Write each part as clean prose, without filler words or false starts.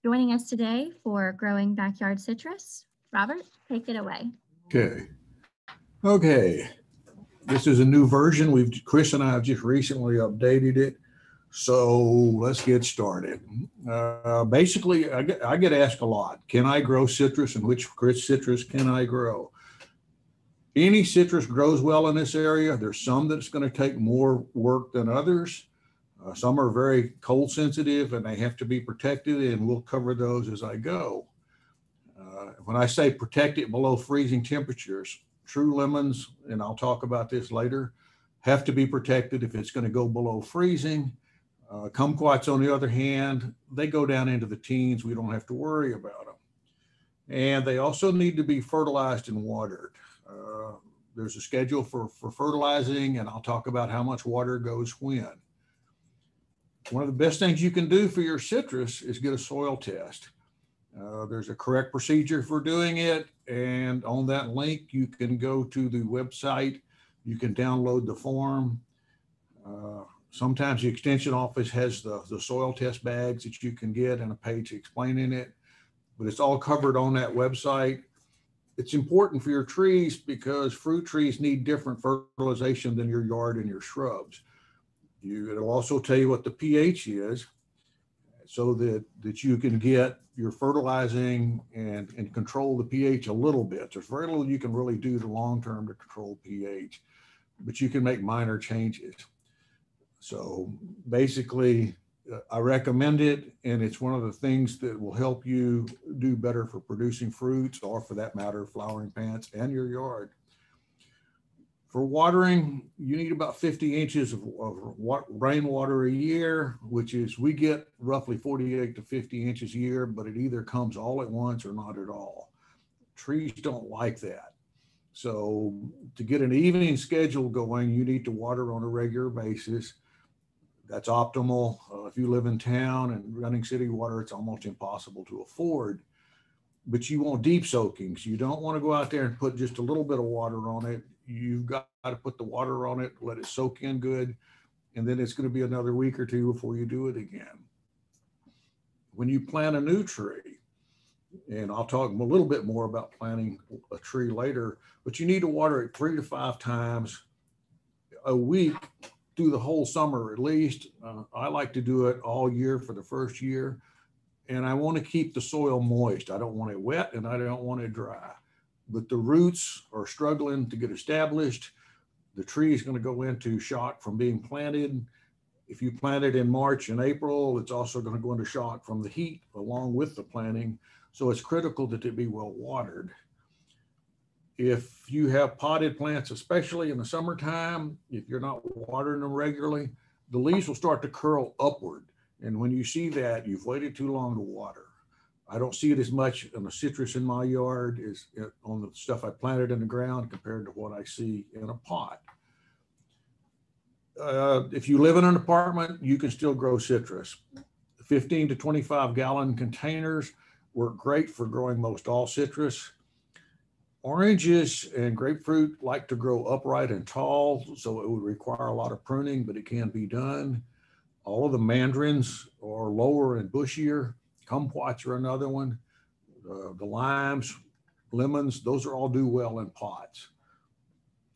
joining us today for Growing Backyard Citrus. Robert, take it away. Okay. This is a new version. Chris and I have just recently updated it. So let's get started. Basically, I get asked a lot, can I grow citrus and which citrus can I grow? Any citrus grows well in this area. There's some that's going to take more work than others. Some are very cold sensitive and they have to be protected, and we'll cover those as I go. When I say protect it below freezing temperatures, true lemons, and I'll talk about this later, have to be protected if it's going to go below freezing. Kumquats, on the other hand, they go down into the teens. We don't have to worry about them. And they also need to be fertilized and watered. There's a schedule for fertilizing, and I'll talk about how much water goes when. One of the best things you can do for your citrus is get a soil test. There's a correct procedure for doing it, and on that link you can go to the website. You can download the form. Sometimes the extension office has the soil test bags that you can get and a page explaining it, but it's all covered on that website. It's important for your trees because fruit trees need different fertilization than your yard and your shrubs. It'll also tell you what the pH is so that you can get your fertilizing and control the pH a little bit. There's very little you can really do the long term to control pH, but you can make minor changes. So basically, I recommend it, and it's one of the things that will help you do better for producing fruits, or for that matter, flowering plants and your yard. For watering, you need about 50 inches of rainwater a year, which is, we get roughly 48 to 50 inches a year, but it either comes all at once or not at all. Trees don't like that. So to get an evening schedule going, you need to water on a regular basis. That's optimal. If you live in town and running city water, it's almost impossible to afford. But you want deep soakings. You don't want to go out there and put just a little bit of water on it. You've got to put the water on it, let it soak in good, and then it's going to be another week or two before you do it again. When you plant a new tree, and I'll talk a little bit more about planting a tree later, but you need to water it 3 to 5 times a week through the whole summer at least. I like to do it all year for the first year, and I want to keep the soil moist. I don't want it wet and I don't want it dry. But the roots are struggling to get established. The tree is going to go into shock from being planted. If you plant it in March and April, it's also going to go into shock from the heat along with the planting. So it's critical that it be well watered. If you have potted plants, especially in the summertime, if you're not watering them regularly, the leaves will start to curl upward. And when you see that, you've waited too long to water. I don't see it as much on the citrus in my yard as on the stuff I planted in the ground compared to what I see in a pot. If you live in an apartment, you can still grow citrus. 15 to 25 gallon containers work great for growing most all citrus. Oranges and grapefruit like to grow upright and tall, so it would require a lot of pruning, but it can be done. All of the mandarins are lower and bushier. Kumquats are another one. The limes, lemons, those are all do well in pots.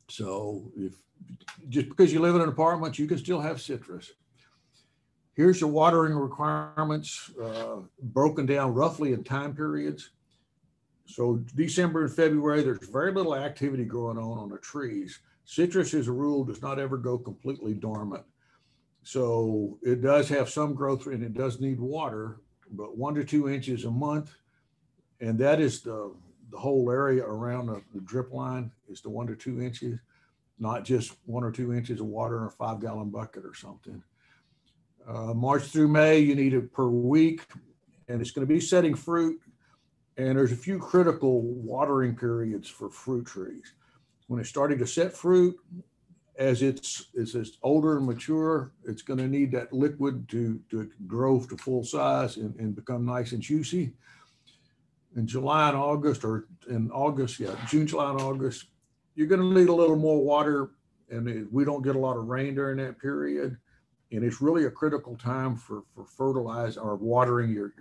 So just because you live in an apartment, you can still have citrus. Here's your watering requirements broken down roughly in time periods. So December and February, there's very little activity going on the trees. Citrus, as a rule, does not ever go completely dormant. So it does have some growth and it does need water, but 1 to 2 inches a month. And that is the whole area around the drip line is the 1 to 2 inches, not just 1 or 2 inches of water in a 5 gallon bucket or something. March through May, you need it per week, and it's going to be setting fruit. And there's a few critical watering periods for fruit trees. When it's starting to set fruit, as it's older and mature, it's going to need that liquid to grow to full size and become nice and juicy. In July and August, June, July, and August, you're going to need a little more water, and we don't get a lot of rain during that period. And it's really a critical time for fertilizing or watering your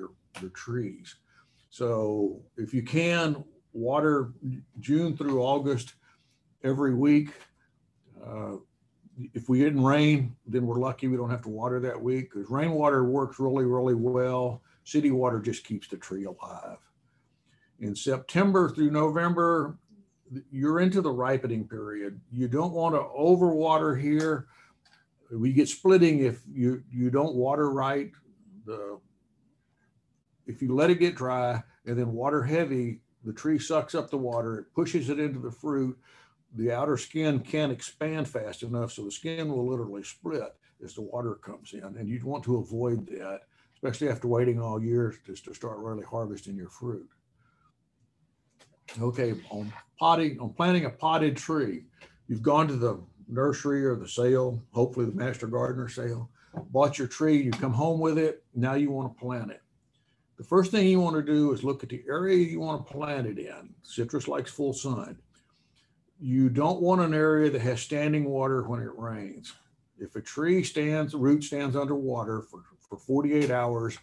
trees. So if you can, water June through August every week. If we didn't rain, then we're lucky we don't have to water that week, because rainwater works really, really well. City water just keeps the tree alive. In September through November, you're into the ripening period. You don't want to overwater here. We get splitting if you don't water right. If you let it get dry and then water heavy, the tree sucks up the water, it pushes it into the fruit. The outer skin can't expand fast enough, so the skin will literally split as the water comes in. And you'd want to avoid that, especially after waiting all year just to start really harvesting your fruit. Okay, on planting a potted tree, you've gone to the nursery or the sale, hopefully the master gardener sale, bought your tree, you come home with it, now you want to plant it. The first thing you want to do is look at the area you want to plant it in. Citrus likes full sun. You don't want an area that has standing water when it rains. If a tree root stands underwater for 48 hours,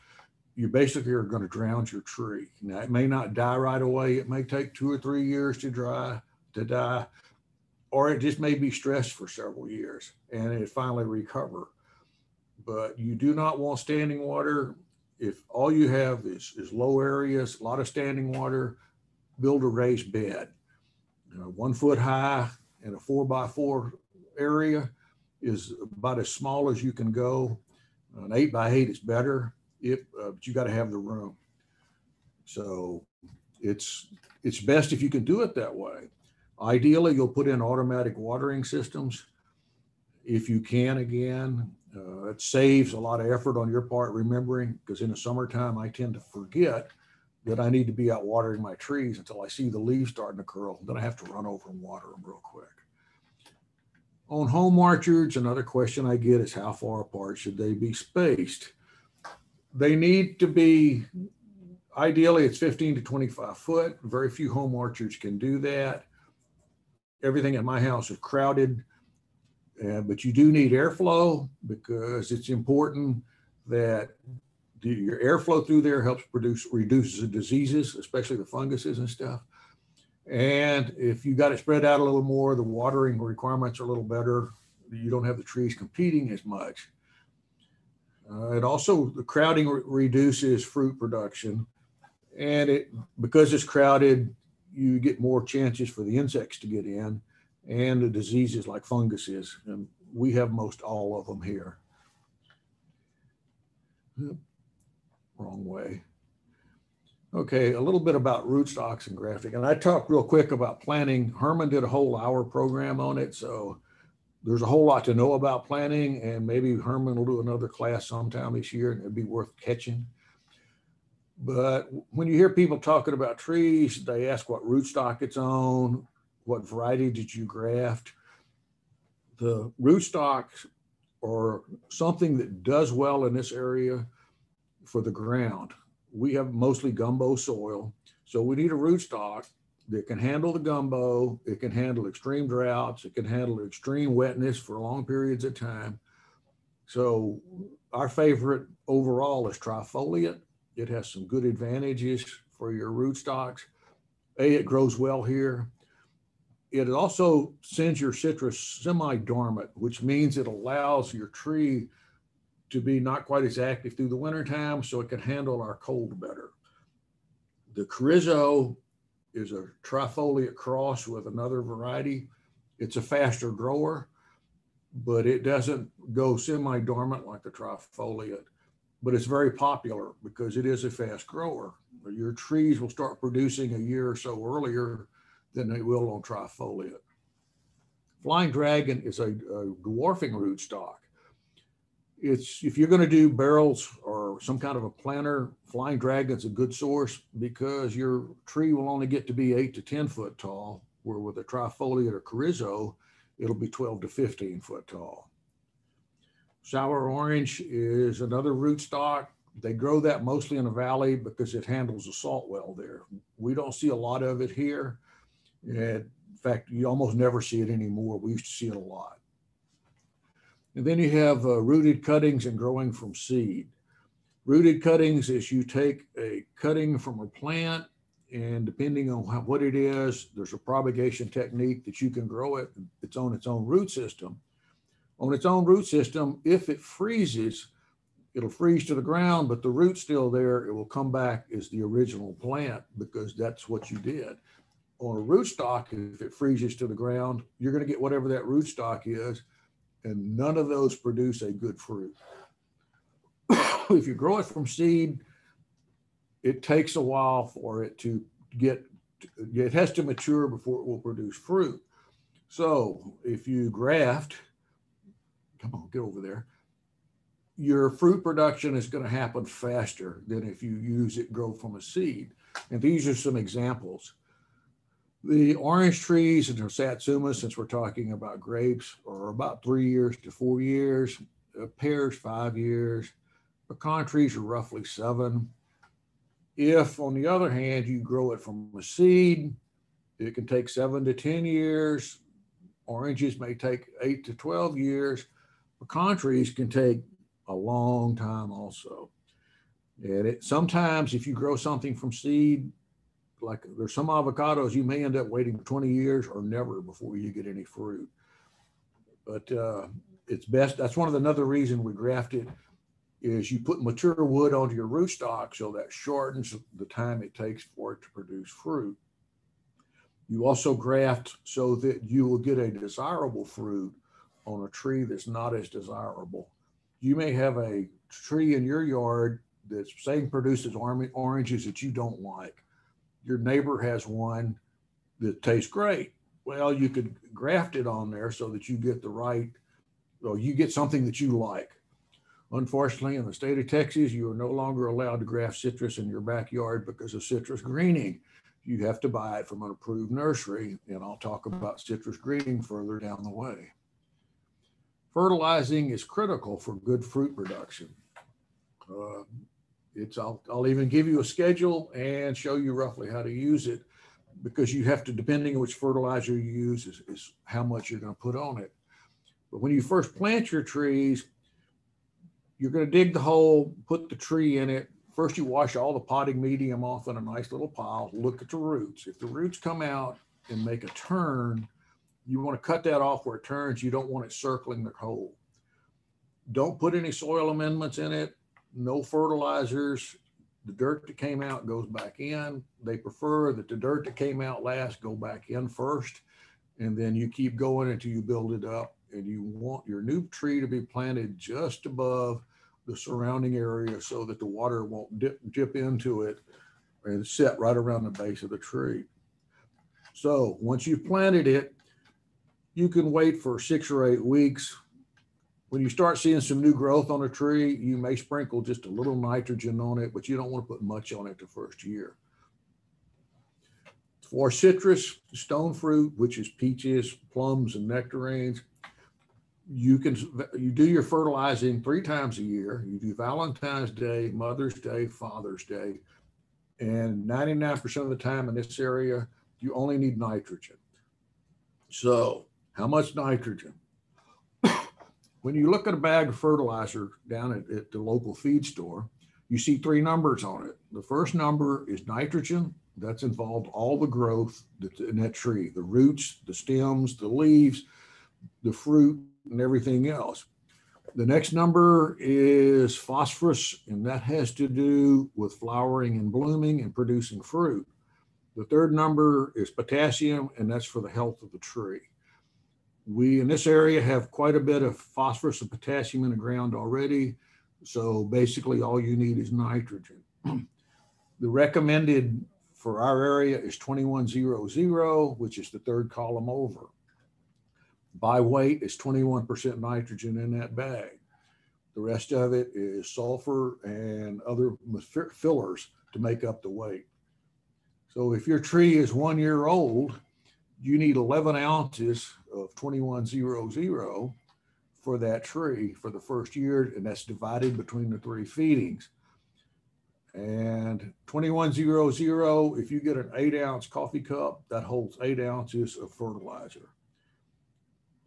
you basically are going to drown your tree. Now, it may not die right away. It may take 2 or 3 years to die, or it just may be stressed for several years and it finally recover. But you do not want standing water. If all you have is low areas, a lot of standing water, build a raised bed. 1 foot high and a 4x4 area is about as small as you can go. An 8x8 is better, but you got to have the room. So it's best if you can do it that way. Ideally, you'll put in automatic watering systems if you can. Again, it saves a lot of effort on your part remembering, because in the summertime I tend to forget that I need to be out watering my trees until I see the leaves starting to curl. Then I have to run over and water them real quick. On home orchards, another question I get is how far apart should they be spaced? They need to be, ideally it's 15 to 25 foot. Very few home orchards can do that. Everything at my house is crowded, but you do need airflow, because it's important that your airflow through there helps reduces the diseases, especially the funguses and stuff. And if you got it spread out a little more, the watering requirements are a little better. You don't have the trees competing as much. It also, the crowding reduces fruit production. And because it's crowded, you get more chances for the insects to get in and the diseases like funguses. And we have most all of them here. Wrong way. Okay, a little bit about rootstocks and grafting. And I talked real quick about planting. Herman did a whole hour program on it. So there's a whole lot to know about planting, and maybe Herman will do another class sometime this year, and it'd be worth catching. But when you hear people talking about trees, they ask what rootstock it's on, what variety did you graft. The rootstocks are something that does well in this area for the ground. We have mostly gumbo soil, so we need a rootstock that can handle the gumbo. It can handle extreme droughts. It can handle extreme wetness for long periods of time. So our favorite overall is trifoliate. It has some good advantages for your rootstocks. It grows well here. It also sends your citrus semi-dormant, which means it allows your tree to be not quite as active through the wintertime, so it can handle our cold better. The Carrizo is a trifoliate cross with another variety. It's a faster grower, but it doesn't go semi-dormant like the trifoliate, but it's very popular because it is a fast grower. Your trees will start producing a year or so earlier than they will on trifoliate. Flying Dragon is a dwarfing rootstock. If you're going to do barrels or some kind of a planter, Flying Dragon's a good source because your tree will only get to be 8 to 10 foot tall, where with a trifoliate or Carrizo, it'll be 12 to 15 foot tall. Sour Orange is another rootstock. They grow that mostly in the valley because it handles the salt well there. We don't see a lot of it here. In fact, you almost never see it anymore. We used to see it a lot. And then you have rooted cuttings and growing from seed. Rooted cuttings is you take a cutting from a plant, and depending on what it is, there's a propagation technique that you can grow it. It's on its own root system. On its own root system, if it freezes, it'll freeze to the ground, but the root's still there. It will come back as the original plant because that's what you did. On a rootstock, if it freezes to the ground, you're going to get whatever that rootstock is, and none of those produce a good fruit. If you grow it from seed, it takes a while for it to it has to mature before it will produce fruit. So if you graft, come on, get over there, your fruit production is going to happen faster than if you use it grow from a seed. And these are some examples. The orange trees and the satsuma, since we're talking about grapes, are about 3 years to 4 years. Pears, 5 years. Pecan trees are roughly 7. If, on the other hand, you grow it from a seed, it can take 7 to 10 years. Oranges may take 8 to 12 years. Pecan trees can take a long time also. And sometimes if you grow something from seed, like there's some avocados, you may end up waiting 20 years or never before you get any fruit. But it's best, that's another reason we graft it, is you put mature wood onto your rootstock, so that shortens the time it takes for it to produce fruit. You also graft so that you will get a desirable fruit on a tree that's not as desirable. You may have a tree in your yard that's saying produces oranges that you don't like. Your neighbor has one that tastes great. Well, you could graft it on there so that you get you get something that you like. Unfortunately, in the state of Texas, you are no longer allowed to graft citrus in your backyard because of citrus greening. You have to buy it from an approved nursery, and I'll talk about citrus greening further down the way. Fertilizing is critical for good fruit production. I'll even give you a schedule and show you roughly how to use it, because you have to, depending on which fertilizer you use, is how much you're going to put on it. But when you first plant your trees, you're going to dig the hole, put the tree in it. First, you wash all the potting medium off in a nice little pile. Look at the roots. If the roots come out and make a turn, you want to cut that off where it turns. You don't want it circling the hole. Don't put any soil amendments in it. No fertilizers. The dirt that came out goes back in. They prefer that the dirt that came out last go back in first, and then you keep going until you build it up. And you want your new tree to be planted just above the surrounding area so that the water won't dip into it and set right around the base of the tree. So once you've planted it, you can wait for 6 or 8 weeks. When you start seeing some new growth on a tree, you may sprinkle just a little nitrogen on it, but you don't want to put much on it the first year. For citrus, stone fruit, which is peaches, plums, and nectarines, you do your fertilizing 3 times a year. You do Valentine's Day, Mother's Day, Father's Day, and 99% of the time in this area, you only need nitrogen. So how much nitrogen? When you look at a bag of fertilizer down at the local feed store, you see 3 numbers on it. The first number is nitrogen. That's involved all the growth that's in that tree, the roots, the stems, the leaves, the fruit, and everything else. The next number is phosphorus, and that has to do with flowering and blooming and producing fruit. The third number is potassium, and that's for the health of the tree. We in this area have quite a bit of phosphorus and potassium in the ground already, so basically all you need is nitrogen. The recommended for our area is 2100, which is the 3rd column over. By weight is 21% nitrogen in that bag. The rest of it is sulfur and other fillers to make up the weight. So if your tree is 1 year old, you need 11 ounces of 2100 for that tree for the first year, and that's divided between the 3 feedings. And 2100, if you get an 8-ounce coffee cup, that holds 8 ounces of fertilizer.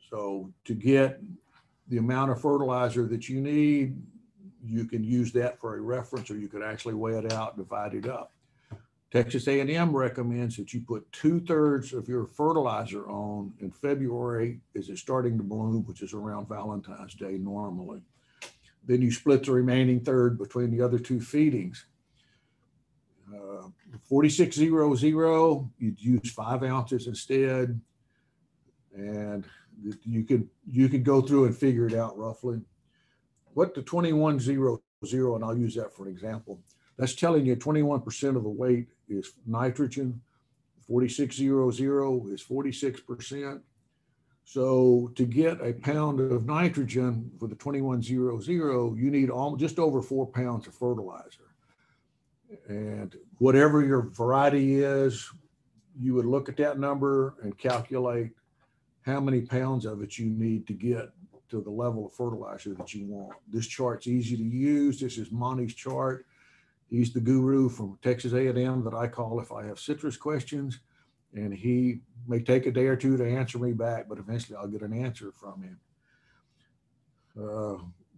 So to get the amount of fertilizer that you need, you can use that for a reference, or you could actually weigh it out, divide it up. Texas A&M recommends that you put 2/3 of your fertilizer on in February as it's starting to bloom, which is around Valentine's Day normally. Then you split the remaining third between the other two feedings. 4600, you'd use 5 ounces instead. And you could go through and figure it out roughly. What the 2100, and I'll use that for an example, that's telling you 21% of the weight is nitrogen. 4600 is 46%. So to get a pound of nitrogen for the 2100, you need just over 4 pounds of fertilizer. And whatever your variety is, you would look at that number and calculate how many pounds of it you need to get to the level of fertilizer that you want. This chart's easy to use. This is Monty's chart. He's the guru from Texas A&M that I call if I have citrus questions, and he may take a day or two to answer me back, but eventually I'll get an answer from him.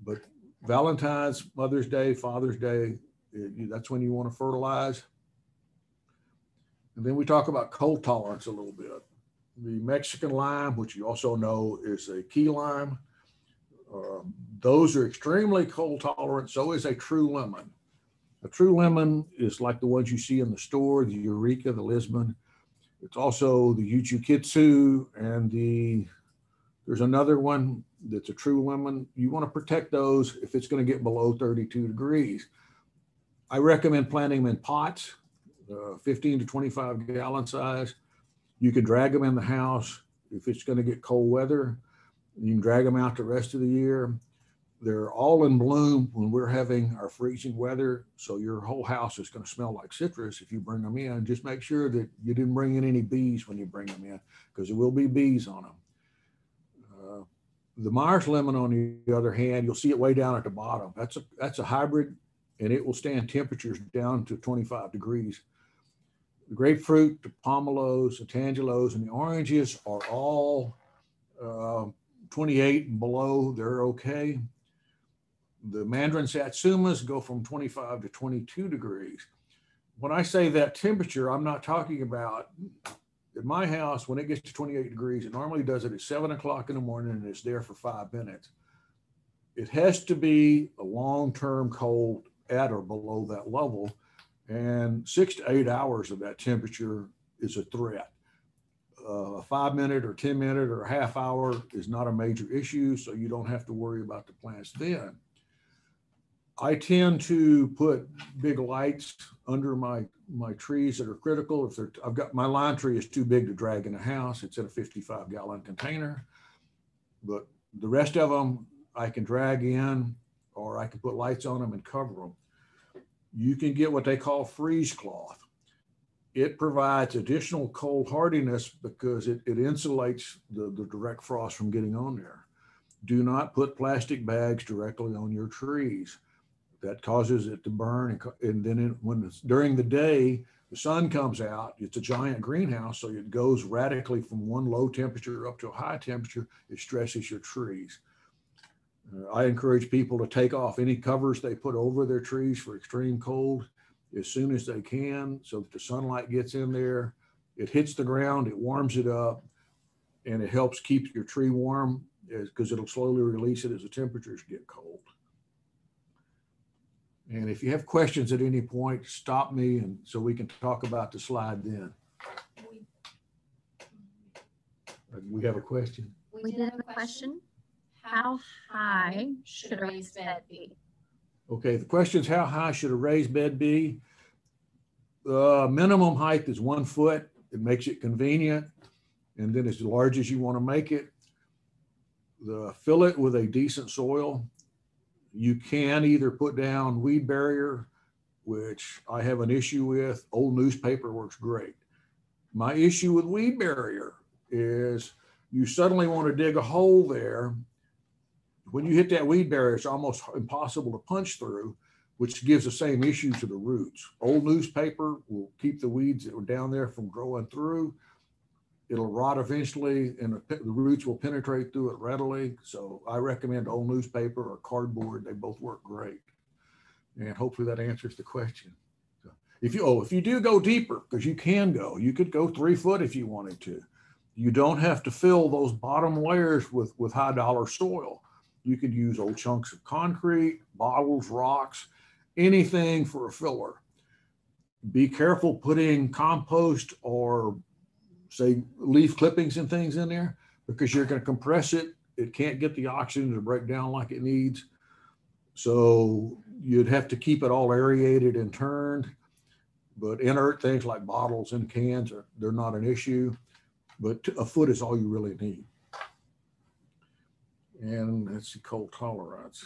But Valentine's, Mother's Day, Father's Day, that's when you want to fertilize. And then we talk about cold tolerance a little bit. The Mexican lime, which you also know is a key lime, those are extremely cold tolerant. So is a true lemon. A true lemon is like the ones you see in the store, the Eureka, the Lisbon. It's also the Uchukitsu, and there's another one that's a true lemon. You want to protect those if it's going to get below 32 degrees. I recommend planting them in pots, 15 to 25 gallon size. You can drag them in the house if it's going to get cold weather. You can drag them out the rest of the year. They're all in bloom when we're having our freezing weather. So your whole house is going to smell like citrus if you bring them in. Just make sure that you didn't bring in any bees when you bring them in, because there will be bees on them. The Myers lemon, on the other hand, you'll see it way down at the bottom. That's a hybrid, and it will stand temperatures down to 25 degrees. The grapefruit, the pomelos, the tangelos, and the oranges are all 28 and below. They're okay. The mandarin satsumas go from 25 to 22 degrees. When I say that temperature, I'm not talking about, at my house, when it gets to 28 degrees, it normally does it at 7 o'clock in the morning, and it's there for 5 minutes. It has to be a long-term cold at or below that level, and 6 to 8 hours of that temperature is a threat. A 5 minute or 10 minute or a half hour is not a major issue, so you don't have to worry about the plants then. I tend to put big lights under my trees that are critical. I've got my lime tree is too big to drag in a house. It's in a 55-gallon container, but the rest of them I can drag in, or I can put lights on them and cover them. You can get what they call freeze cloth. It provides additional cold hardiness because it insulates the direct frost from getting on there. Do not put plastic bags directly on your trees. That causes it to burn, and then during the day, the sun comes out. It's a giant greenhouse, so it goes radically from one low temperature up to a high temperature. It stresses your trees. I encourage people to take off any covers they put over their trees for extreme cold as soon as they can, so that the sunlight gets in there. It hits the ground, it warms it up, and it helps keep your tree warm because it'll slowly release it as the temperatures get cold. And if you have questions at any point, stop me, and so we can talk about the slide then. We have a question. We did have a question. How high should a raised bed be? Okay, the question is, how high should a raised bed be? Minimum height is 1 foot. It makes it convenient, and then as large as you want to make it. Fill it with a decent soil. You can either put down weed barrier, which I have an issue with. Old newspaper works great. My issue with weed barrier is you suddenly want to dig a hole there. When you hit that weed barrier, it's almost impossible to punch through, which gives the same issue to the roots. Old newspaper will keep the weeds that were down there from growing through. It'll rot eventually, and the roots will penetrate through it readily. So I recommend old newspaper or cardboard. They both work great. And hopefully that answers the question. So if you do go deeper, because you could go 3 foot if you wanted to. You don't have to fill those bottom layers with high dollar soil. You could use old chunks of concrete, bottles, rocks, anything for a filler. Be careful putting compost or say leaf clippings and things in there, because you're going to compress it. It can't get the oxygen to break down like it needs. So you'd have to keep it all aerated and turned. But inert things like bottles and cans, they're not an issue. But a foot is all you really need. And let's see, cold tolerance.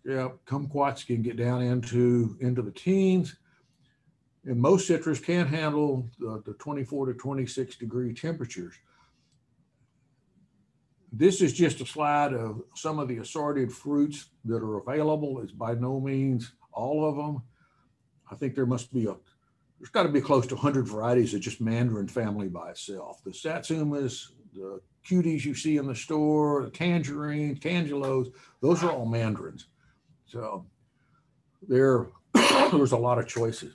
Yeah, kumquats can get down into the teens. And most citrus can handle the 24 to 26 degree temperatures. This is just a slide of some of the assorted fruits that are available. It's by no means all of them. I think there's got to be close to 100 varieties of just mandarin family by itself. The satsumas, the cuties you see in the store, the tangerines, tangelos, those are all mandarins. So there's a lot of choices.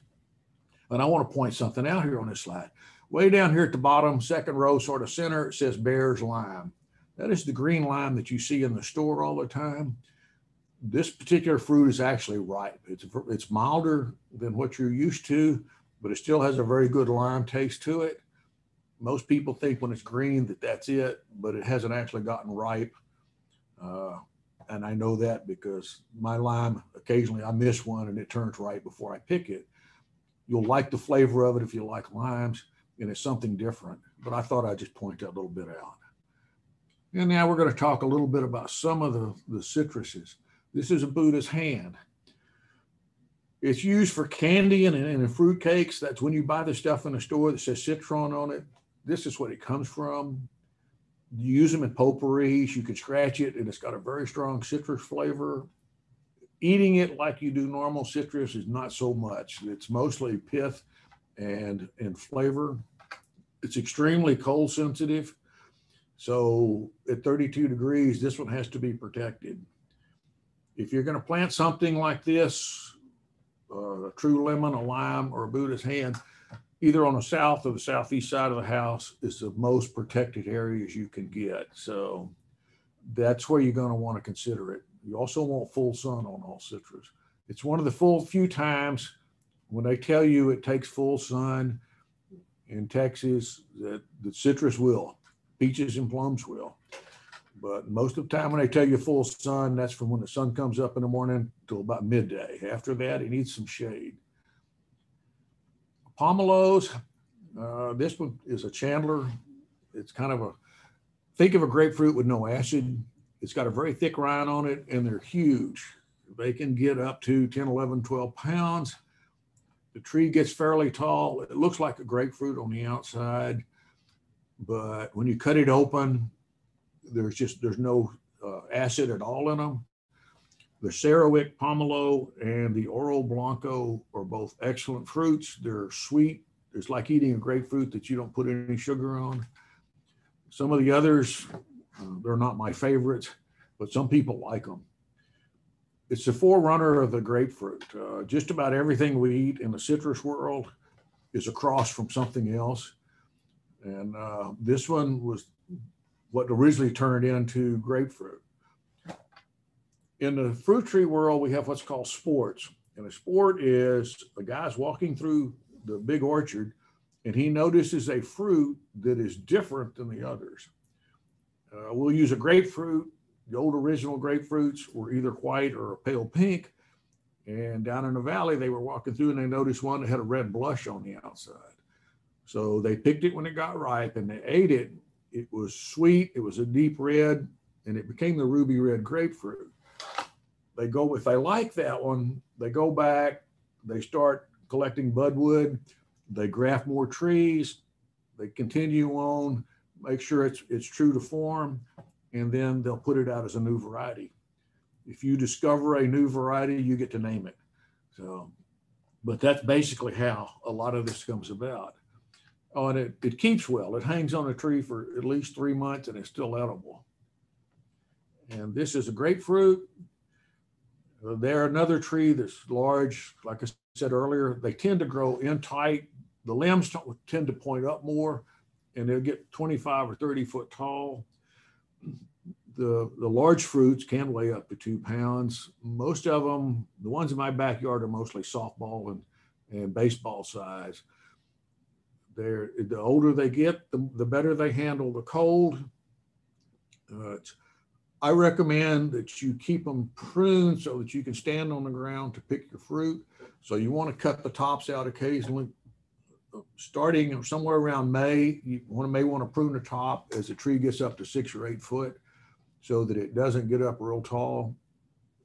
And I want to point something out here on this slide. Way down here at the bottom, second row, sort of center, it says Bear's lime. That is the green lime that you see in the store all the time. This particular fruit is actually ripe. It's milder than what you're used to, but it still has a very good lime taste to it. Most people think when it's green that's it, but it hasn't actually gotten ripe. And I know that because my lime, occasionally I miss one and it turns ripe before I pick it. You'll like the flavor of it if you like limes, and it's something different. But I thought I'd just point that a little bit out. And now we're going to talk a little bit about some of the citruses. This is a Buddha's hand. It's used for candy and in fruit cakes. That's when you buy the stuff in the store that says citron on it. This is what it comes from. You use them in potpourris. You can scratch it, and it's got a very strong citrus flavor. Eating it like you do normal citrus is not so much. It's mostly pith and flavor. It's extremely cold sensitive. So at 32 degrees, this one has to be protected. If you're going to plant something like this, a true lemon, a lime, or a Buddha's hand, either on the south or the southeast side of the house is the most protected areas you can get. So that's where you're going to want to consider it. You also want full sun on all citrus. It's one of the few times when they tell you it takes full sun in Texas that the citrus will. Peaches and plums will. But most of the time when they tell you full sun, that's from when the sun comes up in the morning till about midday. After that, it needs some shade. Pomelos, this one is a chandler. It's kind of think of a grapefruit with no acid. It's got a very thick rind on it, and they're huge. They can get up to 10, 11, 12 pounds. The tree gets fairly tall. It looks like a grapefruit on the outside, but when you cut it open, there's no acid at all in them. The Sarowick Pomelo and the Oro Blanco are both excellent fruits. They're sweet. It's like eating a grapefruit that you don't put any sugar on. Some of the others, they're not my favorites, but some people like them. It's the forerunner of the grapefruit. Just about everything we eat in the citrus world is a cross from something else. And this one was what originally turned into grapefruit. In the fruit tree world, we have what's called sports. And a sport is a guy's walking through the big orchard and he notices a fruit that is different than the others. We'll use a grapefruit. The old original grapefruits were either white or a pale pink. And down in the valley, they were walking through and they noticed one that had a red blush on the outside. So they picked it when it got ripe and they ate it. It was sweet, it was a deep red, and it became the ruby red grapefruit. If they like that one, they go back, they start collecting budwood, they graft more trees, they continue on, make sure it's true to form, and then they'll put it out as a new variety. If you discover a new variety, you get to name it. So, but that's basically how a lot of this comes about. Oh, and it keeps well. It hangs on a tree for at least 3 months and it's still edible. And this is a grapefruit. They're another tree that's large. Like I said earlier, they tend to grow in tight. The limbs tend to point up more, and they'll get 25 or 30 foot tall. The large fruits can weigh up to 2 pounds. Most of them, the ones in my backyard, are mostly softball and baseball size. The older they get, the better they handle the cold. I recommend that you keep them pruned so that you can stand on the ground to pick your fruit. So you want to cut the tops out occasionally. Starting somewhere around May, may want to prune the top as the tree gets up to 6 or 8 foot so that it doesn't get up real tall.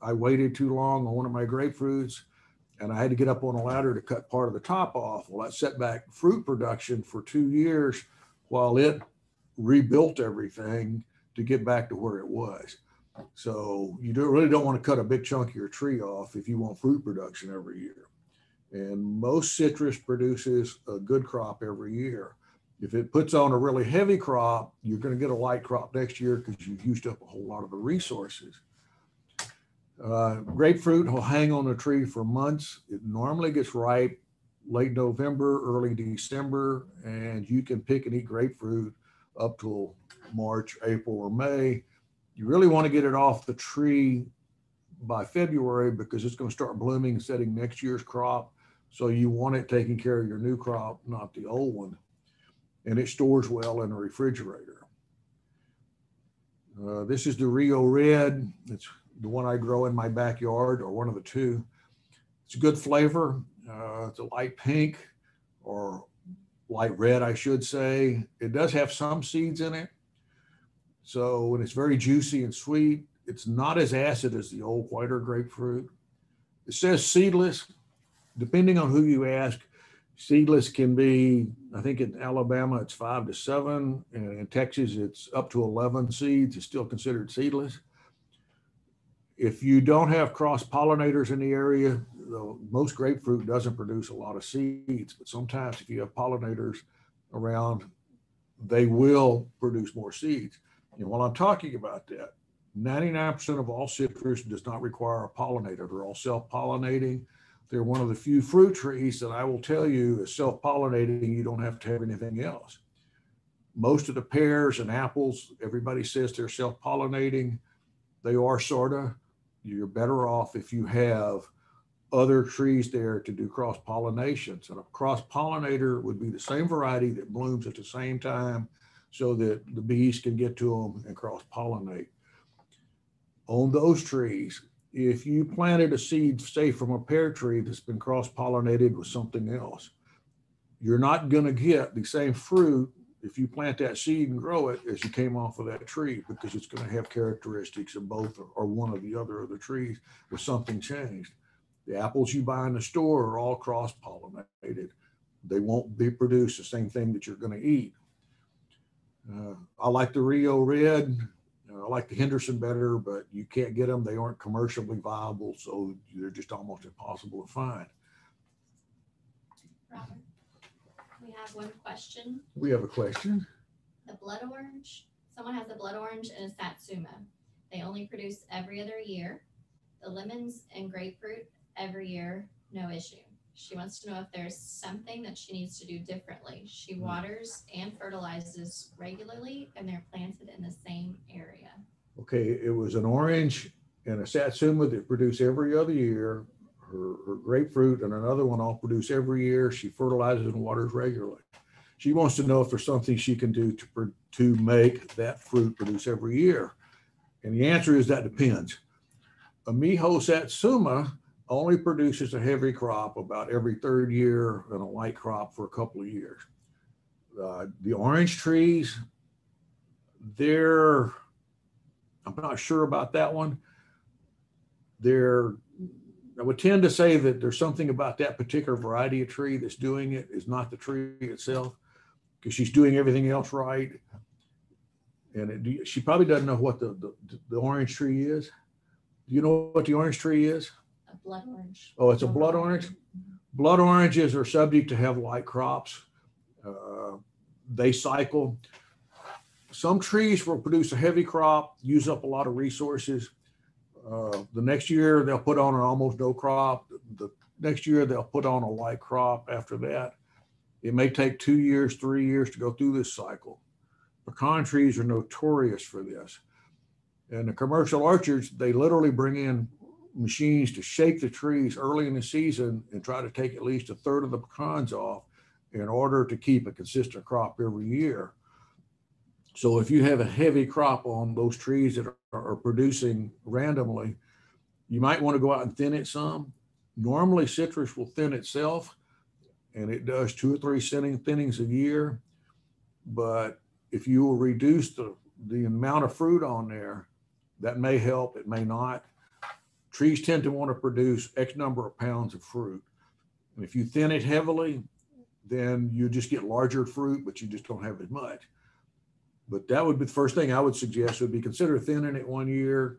I waited too long on one of my grapefruits and I had to get up on a ladder to cut part of the top off. Well, that set back fruit production for 2 years while it rebuilt everything to get back to where it was. So you really don't want to cut a big chunk of your tree off if you want fruit production every year. And most citrus produces a good crop every year. If it puts on a really heavy crop, you're going to get a light crop next year because you've used up a whole lot of the resources. Grapefruit will hang on a tree for months. It normally gets ripe late November, early December, and you can pick and eat grapefruit up till March, April, or May. You really want to get it off the tree by February because it's going to start blooming and setting next year's crop. So you want it taking care of your new crop, not the old one. And it stores well in a refrigerator. This is the Rio Red. It's the one I grow in my backyard, or one of the two. It's a good flavor. It's a light pink or light red, I should say. It does have some seeds in it. So when it's very juicy and sweet, it's not as acid as the old whiter grapefruit. It says seedless. Depending on who you ask, seedless can be, I think in Alabama, it's 5 to 7. And in Texas, it's up to 11 seeds. It's still considered seedless. If you don't have cross-pollinators in the area, most grapefruit doesn't produce a lot of seeds, but sometimes if you have pollinators around, they will produce more seeds. And while I'm talking about that, 99% of all citrus does not require a pollinator. They're all self-pollinating. They're one of the few fruit trees that I will tell you is self-pollinating. You don't have to have anything else. Most of the pears and apples, everybody says they're self-pollinating. They are sorta. You're better off if you have other trees there to do cross-pollinations. And a cross-pollinator would be the same variety that blooms at the same time so that the bees can get to them and cross-pollinate. On those trees, if you planted a seed, say from a pear tree that's been cross-pollinated with something else, you're not going to get the same fruit if you plant that seed and grow it as you came off of that tree, because it's going to have characteristics of both or one or the other of the trees with something changed. The apples you buy in the store are all cross-pollinated. They won't produce the same thing that you're going to eat. I like the Rio Red. I like the Henderson better, but you can't get them. They aren't commercially viable, so they're just almost impossible to find. Robert, we have one question. We have a question. The blood orange. Someone has a blood orange and a satsuma. They only produce every other year. The lemons and grapefruit every year, no issue. She wants to know if there's something that she needs to do differently. She waters and fertilizes regularly, and they're planted in the same area. Okay, it was an orange and a satsuma that produce every other year. Her grapefruit and another one all produce every year. She fertilizes and waters regularly. She wants to know if there's something she can do to make that fruit produce every year. And the answer is that depends. A Miho satsuma only produces a heavy crop about every 3rd year and a light crop for a couple of years. The orange trees, I'm not sure about that one. I would tend to say that there's something about that particular variety of tree that's doing it, is not the tree itself, because she's doing everything else right. And she probably doesn't know what the orange tree is. Do you know what the orange tree is? A blood orange. Oh, it's a blood orange? Blood oranges are subject to have light crops. they cycle. Some trees will produce a heavy crop, use up a lot of resources. The next year they'll put on an almost no crop. The next year they'll put on a light crop. After that, it may take 2 years, 3 years to go through this cycle. Pecan trees are notorious for this. And the commercial orchards, they literally bring in machines to shake the trees early in the season and try to take at least a third of the pecans off in order to keep a consistent crop every year. So if you have a heavy crop on those trees that are producing randomly, you might want to go out and thin it some. Normally citrus will thin itself, and it does 2 or 3 thinnings a year. But if you will reduce the amount of fruit on there, that may help, it may not. Trees tend to want to produce X number of pounds of fruit. And if you thin it heavily, then you just get larger fruit, but you just don't have as much. But that would be the first thing I would suggest would be consider thinning it 1 year,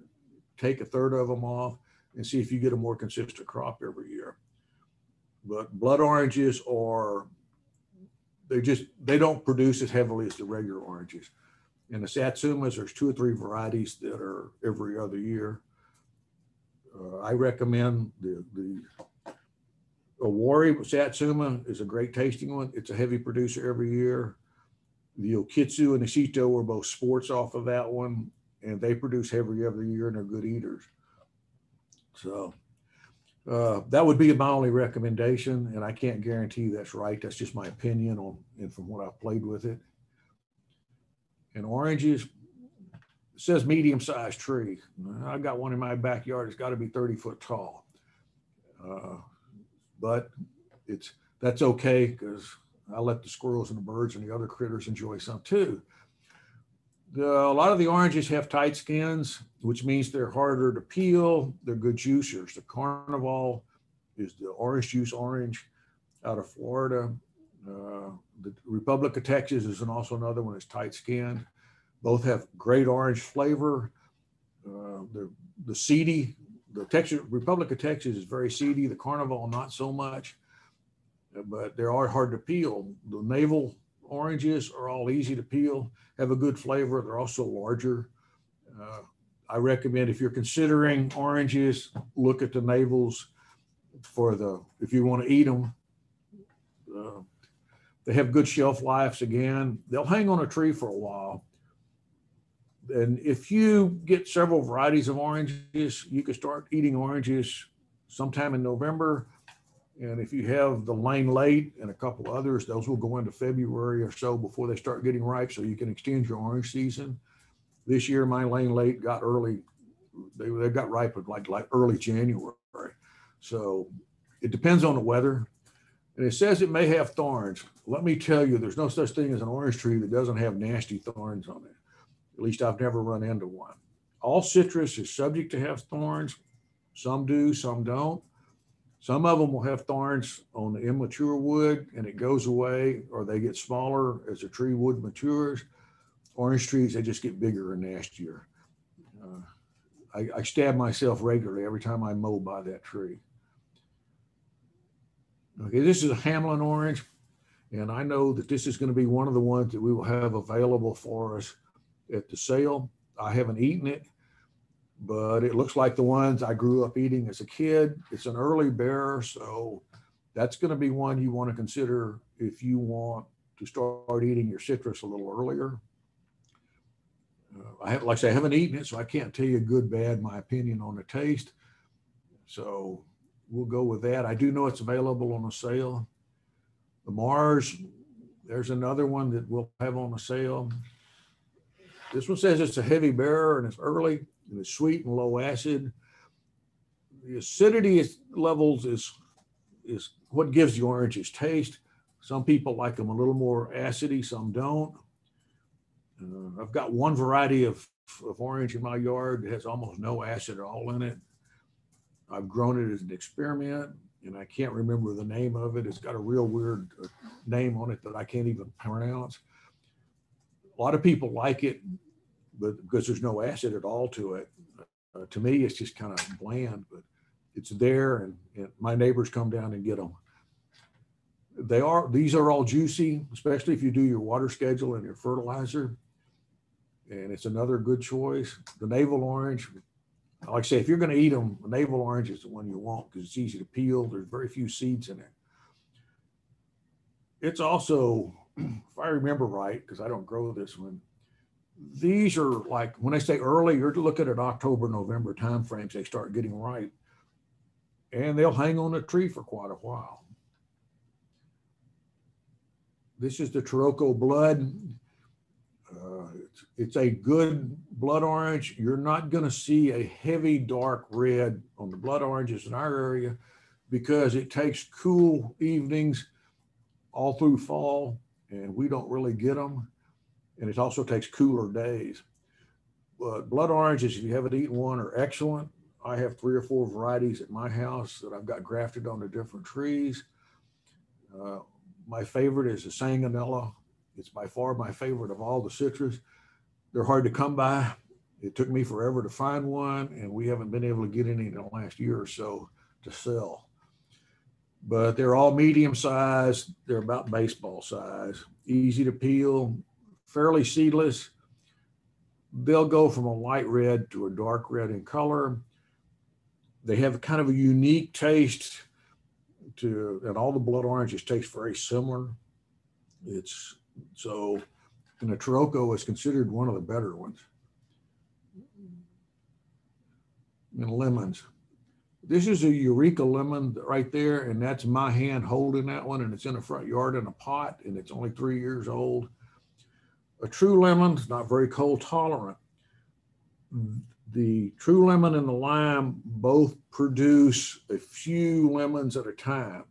take a third of them off, and see if you get a more consistent crop every year. But blood oranges they don't produce as heavily as the regular oranges. And the satsumas, there's 2 or 3 varieties that are every other year. I recommend the Awari satsuma is a great tasting one. It's a heavy producer every year. The Okitsu and the Shito are both sports off of that one, and they produce heavy every year and they're good eaters. So that would be my only recommendation, and I can't guarantee that's right. That's just my opinion and from what I've played with it. And oranges, it says medium-sized tree. I've got one in my backyard. It's got to be 30 foot tall. But that's okay because I let the squirrels and the birds and the other critters enjoy some too. A lot of the oranges have tight skins, which means they're harder to peel. They're good juicers. The Carnival is the orange juice orange out of Florida. The Republic of Texas is also another one that's tight skinned. Both have great orange flavor. The seedy, the Republic of Texas is very seedy. The Carnival, not so much, but they are hard to peel. The navel oranges are all easy to peel, have a good flavor. They're also larger. I recommend if you're considering oranges, look at the navels if you want to eat them. They have good shelf lives again. They'll hang on a tree for a while. And if you get several varieties of oranges, you can start eating oranges sometime in November. And if you have the Lane Late and a couple others, those will go into February or so before they start getting ripe, so you can extend your orange season. This year, my Lane Late got early. They got ripe like early January. So it depends on the weather. And it says it may have thorns. Let me tell you, there's no such thing as an orange tree that doesn't have nasty thorns on it. At least I've never run into one. All citrus is subject to have thorns. Some do, some don't. Some of them will have thorns on the immature wood and it goes away, or they get smaller as the tree wood matures. Orange trees, they just get bigger and nastier. I stab myself regularly every time I mow by that tree. Okay, this is a Hamlin orange, and I know that this is going to be one of the ones that we will have available for us at the sale. I haven't eaten it, but it looks like the ones I grew up eating as a kid. It's an early bearer, so that's going to be one you want to consider if you want to start eating your citrus a little earlier. Like I say, I haven't eaten it, so I can't tell you good, bad, my opinion on the taste. So we'll go with that. I do know it's available on the sale. The Mars, there's another one that we'll have on the sale. This one says it's a heavy bearer and it's early and it's sweet and low acid. The acidity levels is what gives the orange its taste. Some people like them a little more acidy, some don't. I've got one variety of orange in my yard that has almost no acid at all in it. I've grown it as an experiment, and I can't remember the name of it. It's got a real weird name on it that I can't even pronounce. A lot of people like it, but because there's no acid at all to it. To me, it's just kind of bland, but it's there, and my neighbors come down and get them. These are all juicy, especially if you do your water schedule and your fertilizer. And it's another good choice. The navel orange, like I say, if you're going to eat them, the navel orange is the one you want because it's easy to peel. There's very few seeds in it. It's also, if I remember right, because I don't grow this one, these are like, when I say early, you're looking at October, November timeframes, they start getting ripe. And they'll hang on a tree for quite a while. This is the Taroko blood. It's a good blood orange. You're not going to see a heavy dark red on the blood oranges in our area because it takes cool evenings all through fall and we don't really get them. And it also takes cooler days. But blood oranges, if you haven't eaten one, are excellent. I have 3 or 4 varieties at my house that I've got grafted onto different trees. My favorite is the Sanganella. It's by far my favorite of all the citrus. They're hard to come by. It took me forever to find one, and we haven't been able to get any in the last year or so to sell. But they're all medium size. They're about baseball size, easy to peel, fairly seedless. They'll go from a light red to a dark red in color. They have kind of a unique taste and all the blood oranges taste very similar. And the Taroko is considered one of the better ones. And lemons. This is a Eureka lemon right there, and that's my hand holding that one, and it's in the front yard in a pot, and it's only 3 years old. A true lemon is not very cold tolerant. The true lemon and the lime both produce a few lemons at a time.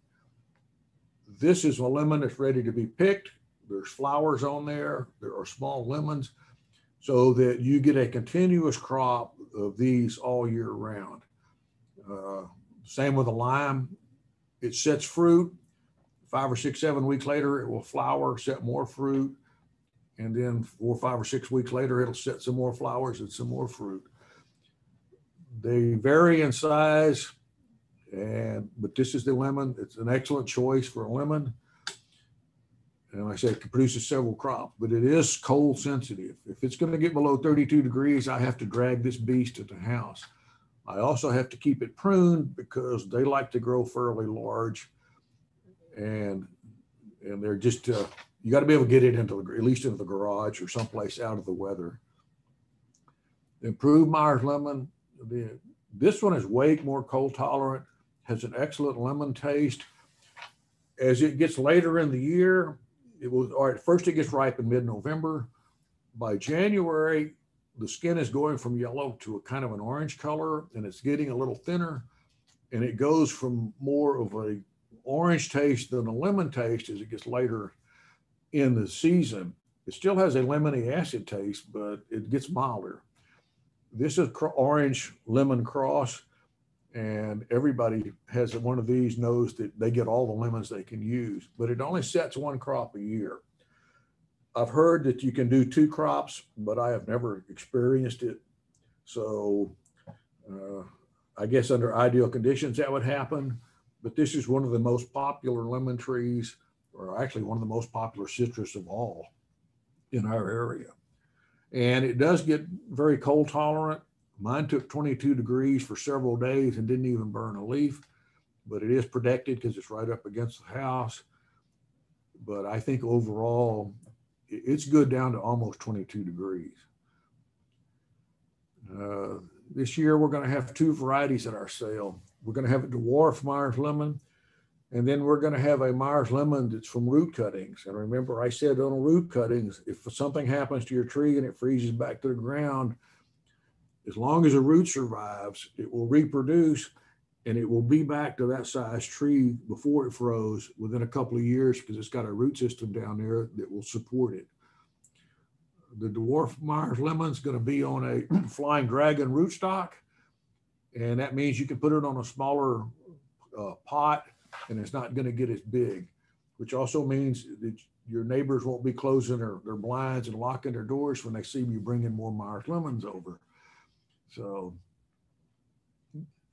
This is a lemon that's ready to be picked. There's flowers on there. There are small lemons so that you get a continuous crop of these all year round. Same with the lime. It sets fruit. 5 or 6, 7 weeks later, it will flower, set more fruit. And then 4, 5, or 6 weeks later, it'll set some more flowers and some more fruit. They vary in size, but this is the lemon. It's an excellent choice for a lemon. And like I said, it produces several crops, but it is cold sensitive. If it's going to get below 32 degrees, I have to drag this beast to the house. I also have to keep it pruned because they like to grow fairly large, and they're just you got to be able to get it into at least into the garage or someplace out of the weather. The improved Myers lemon. This one is way more cold tolerant, has an excellent lemon taste. As it gets later in the year, first it gets ripe in mid-November. By January, the skin is going from yellow to a kind of an orange color, and it's getting a little thinner, and it goes from more of a orange taste than a lemon taste as it gets later in the season. It still has a lemony acid taste, but it gets milder. This is orange lemon cross, and everybody has one of these knows that they get all the lemons they can use, but it only sets 1 crop a year. I've heard that you can do 2 crops, but I have never experienced it. So I guess under ideal conditions that would happen, but this is one of the most popular lemon trees, or actually one of the most popular citrus of all in our area. And it does get very cold tolerant. Mine took 22 degrees for several days and didn't even burn a leaf, but it is protected because it's right up against the house. But I think overall, it's good down to almost 22 degrees. This year, we're going to have 2 varieties at our sale. We're going to have a dwarf Myers lemon, and then we're going to have a Myers lemon that's from root cuttings. And remember, I said on root cuttings, if something happens to your tree and it freezes back to the ground, as long as the root survives, it will reproduce, and it will be back to that size tree before it froze within a couple of years because it's got a root system down there that will support it. The dwarf Myers lemon is going to be on a flying dragon rootstock, and that means you can put it on a smaller pot, and it's not going to get as big, which also means that your neighbors won't be closing their blinds and locking their doors when they see you bringing more Myers lemons over. So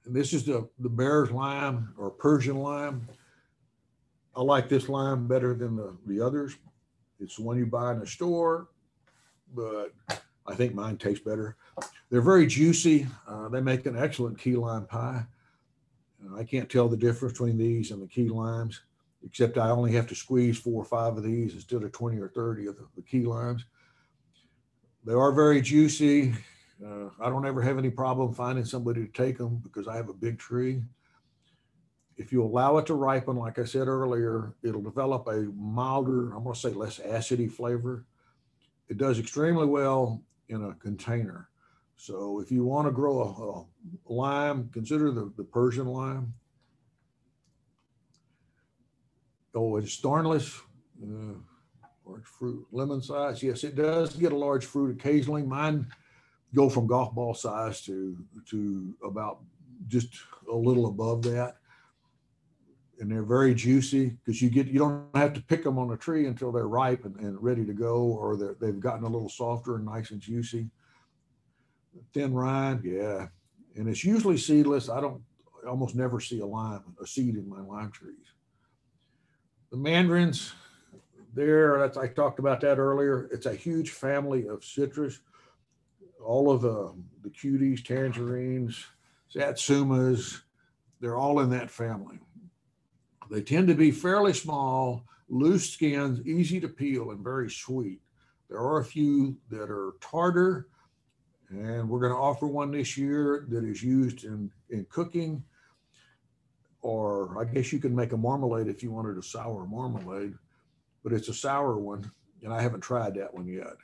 this is the Bear's lime or Persian lime. I like this lime better than the others. It's the one you buy in the store, but I think mine tastes better. They're very juicy. They make an excellent key lime pie. I can't tell the difference between these and the key limes, except I only have to squeeze 4 or 5 of these instead of 20 or 30 of the key limes. They are very juicy. I don't ever have any problem finding somebody to take them because I have a big tree. If you allow it to ripen, like I said earlier, it'll develop a milder, I'm going to say less acidy flavor. It does extremely well in a container. So if you want to grow a lime, consider the Persian lime. Oh, it's thornless, large fruit, lemon size. Yes, it does get a large fruit occasionally. Mine go from golf ball size to about just a little above that. And they're very juicy because you don't have to pick them on a tree until they're ripe and ready to go, or they've gotten a little softer and nice and juicy. Thin rind, yeah. And it's usually seedless. I almost never see a seed in my lime trees. The mandarins, I talked about that earlier. It's a huge family of citrus. All of the cuties, tangerines, satsumas, they're all in that family. They tend to be fairly small, loose skins, easy to peel, and very sweet. There are a few that are tartar, and we're going to offer one this year that is used in cooking, or I guess you can make a marmalade if you wanted a sour marmalade, but it's a sour one, and I haven't tried that one yet.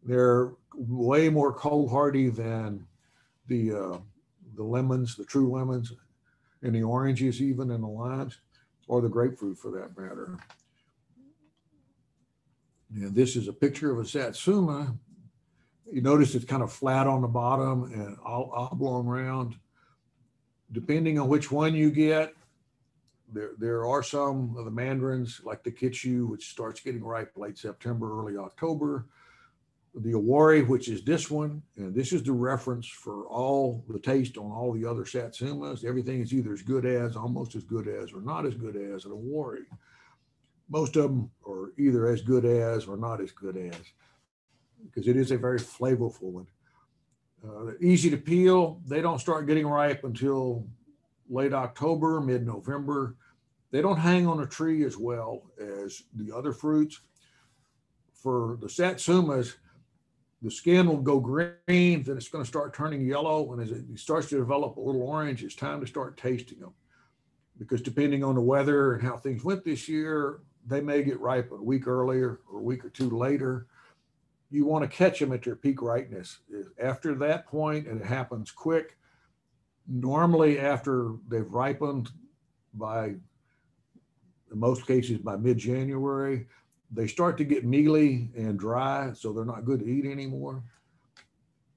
They're way more cold hardy than the lemons, the true lemons, and the oranges, even, and the limes, or the grapefruit for that matter. And this is a picture of a satsuma. You notice it's kind of flat on the bottom and oblong around. Depending on which one you get, there are some of the mandarins, like the kitchu, which starts getting ripe late September, early October. The awari, which is this one, and this is the reference for all the taste on all the other satsumas. Everything is either as good as, almost as good as, or not as good as an awari. Most of them are either as good as or not as good as, because it is a very flavorful one. Easy to peel. They don't start getting ripe until late October, mid-November. They don't hang on a tree as well as the other fruits. For the satsumas, the skin will go green, then it's going to start turning yellow. And as it starts to develop a little orange, it's time to start tasting them. Because depending on the weather and how things went this year, they may get ripe a week earlier or a week or two later. You want to catch them at their peak ripeness. After that point, and it happens quick, normally after they've ripened by, in most cases, by mid-January, they start to get mealy and dry, so they're not good to eat anymore.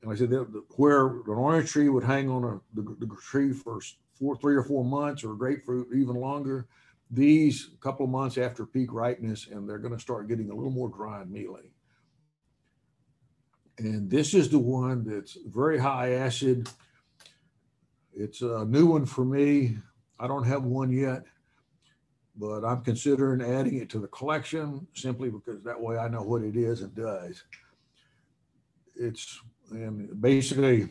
And like I said, where an orange tree would hang on the tree for 3 or 4 months, or grapefruit even longer, these a couple of months after peak ripeness, and they're going to start getting a little more dry and mealy. And this is the one that's very high acid. It's a new one for me. I don't have one yet, but I'm considering adding it to the collection simply because that way I know what it is and does. And basically,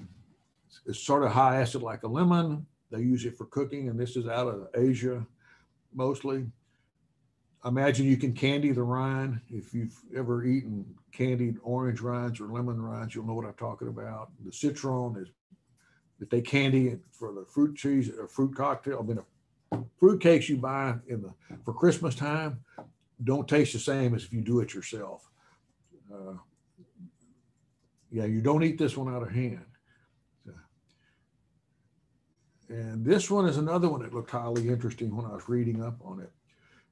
it's sort of high acid like a lemon. They use it for cooking, and this is out of Asia mostly. I imagine you can candy the rind. If you've ever eaten candied orange rinds or lemon rinds, you'll know what I'm talking about. The citron is that they candy it for the fruit trees, or fruit cocktail. I mean, fruit cakes you buy for Christmas time don't taste the same as if you do it yourself. Yeah, you don't eat this one out of hand. And this one is another one that looked highly interesting when I was reading up on it.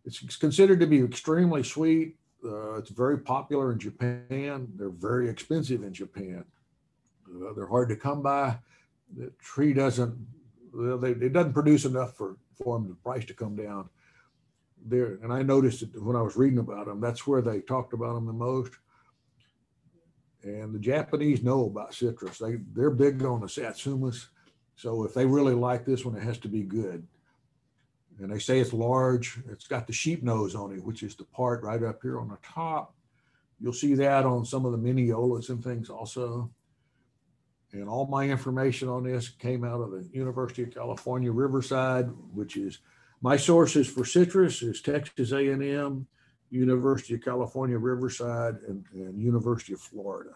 It's considered to be extremely sweet. It's very popular in Japan. They're very expensive in Japan. They're hard to come by. The tree doesn't produce enough for them, the price to come down there. And I noticed it when I was reading about them. That's where they talked about them the most. And the Japanese know about citrus. They're big on the satsumas. So if they really like this one, it has to be good. And they say it's large. It's got the sheep nose on it, which is the part right up here on the top. You'll see that on some of the miniolas and things also. And all my information on this came out of the University of California, Riverside, which is my sources for citrus is Texas A&M, University of California, Riverside, and University of Florida.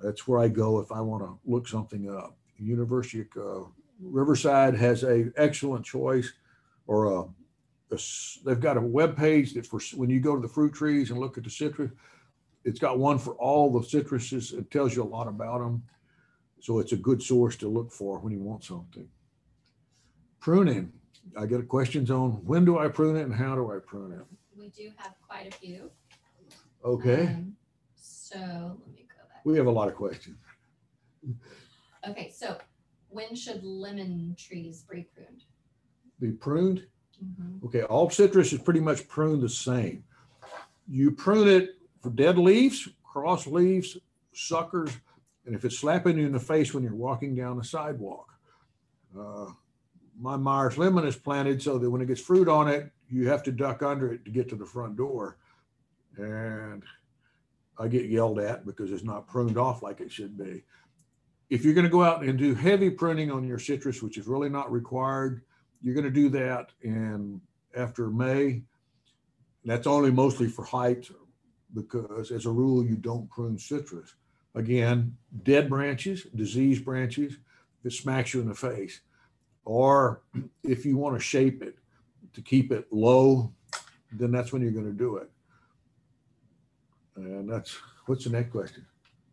That's where I go if I want to look something up. University of Riverside has an excellent choice, or they've got a web page that for when you go to the fruit trees and look at the citrus, it's got one for all the citruses. It tells you a lot about them. So it's a good source to look for when you want something. Pruning. I get questions on when do I prune it and how do I prune it? We do have quite a few. Okay. So let me go back. We have a lot of questions. Okay, so when should lemon trees be pruned? Be pruned? Mm-hmm. Okay, all citrus is pretty much pruned the same. You prune it for dead leaves, cross leaves, suckers, and if it's slapping you in the face when you're walking down the sidewalk. My Myers lemon is planted so that when it gets fruit on it, you have to duck under it to get to the front door. And I get yelled at because it's not pruned off like it should be. If you're going to go out and do heavy pruning on your citrus, which is really not required, you're going to do that after May. That's only mostly for height because as a rule, you don't prune citrus. Again, dead branches, diseased branches that smacks you in the face. Or if you want to shape it to keep it low, then that's when you're going to do it. And what's the next question?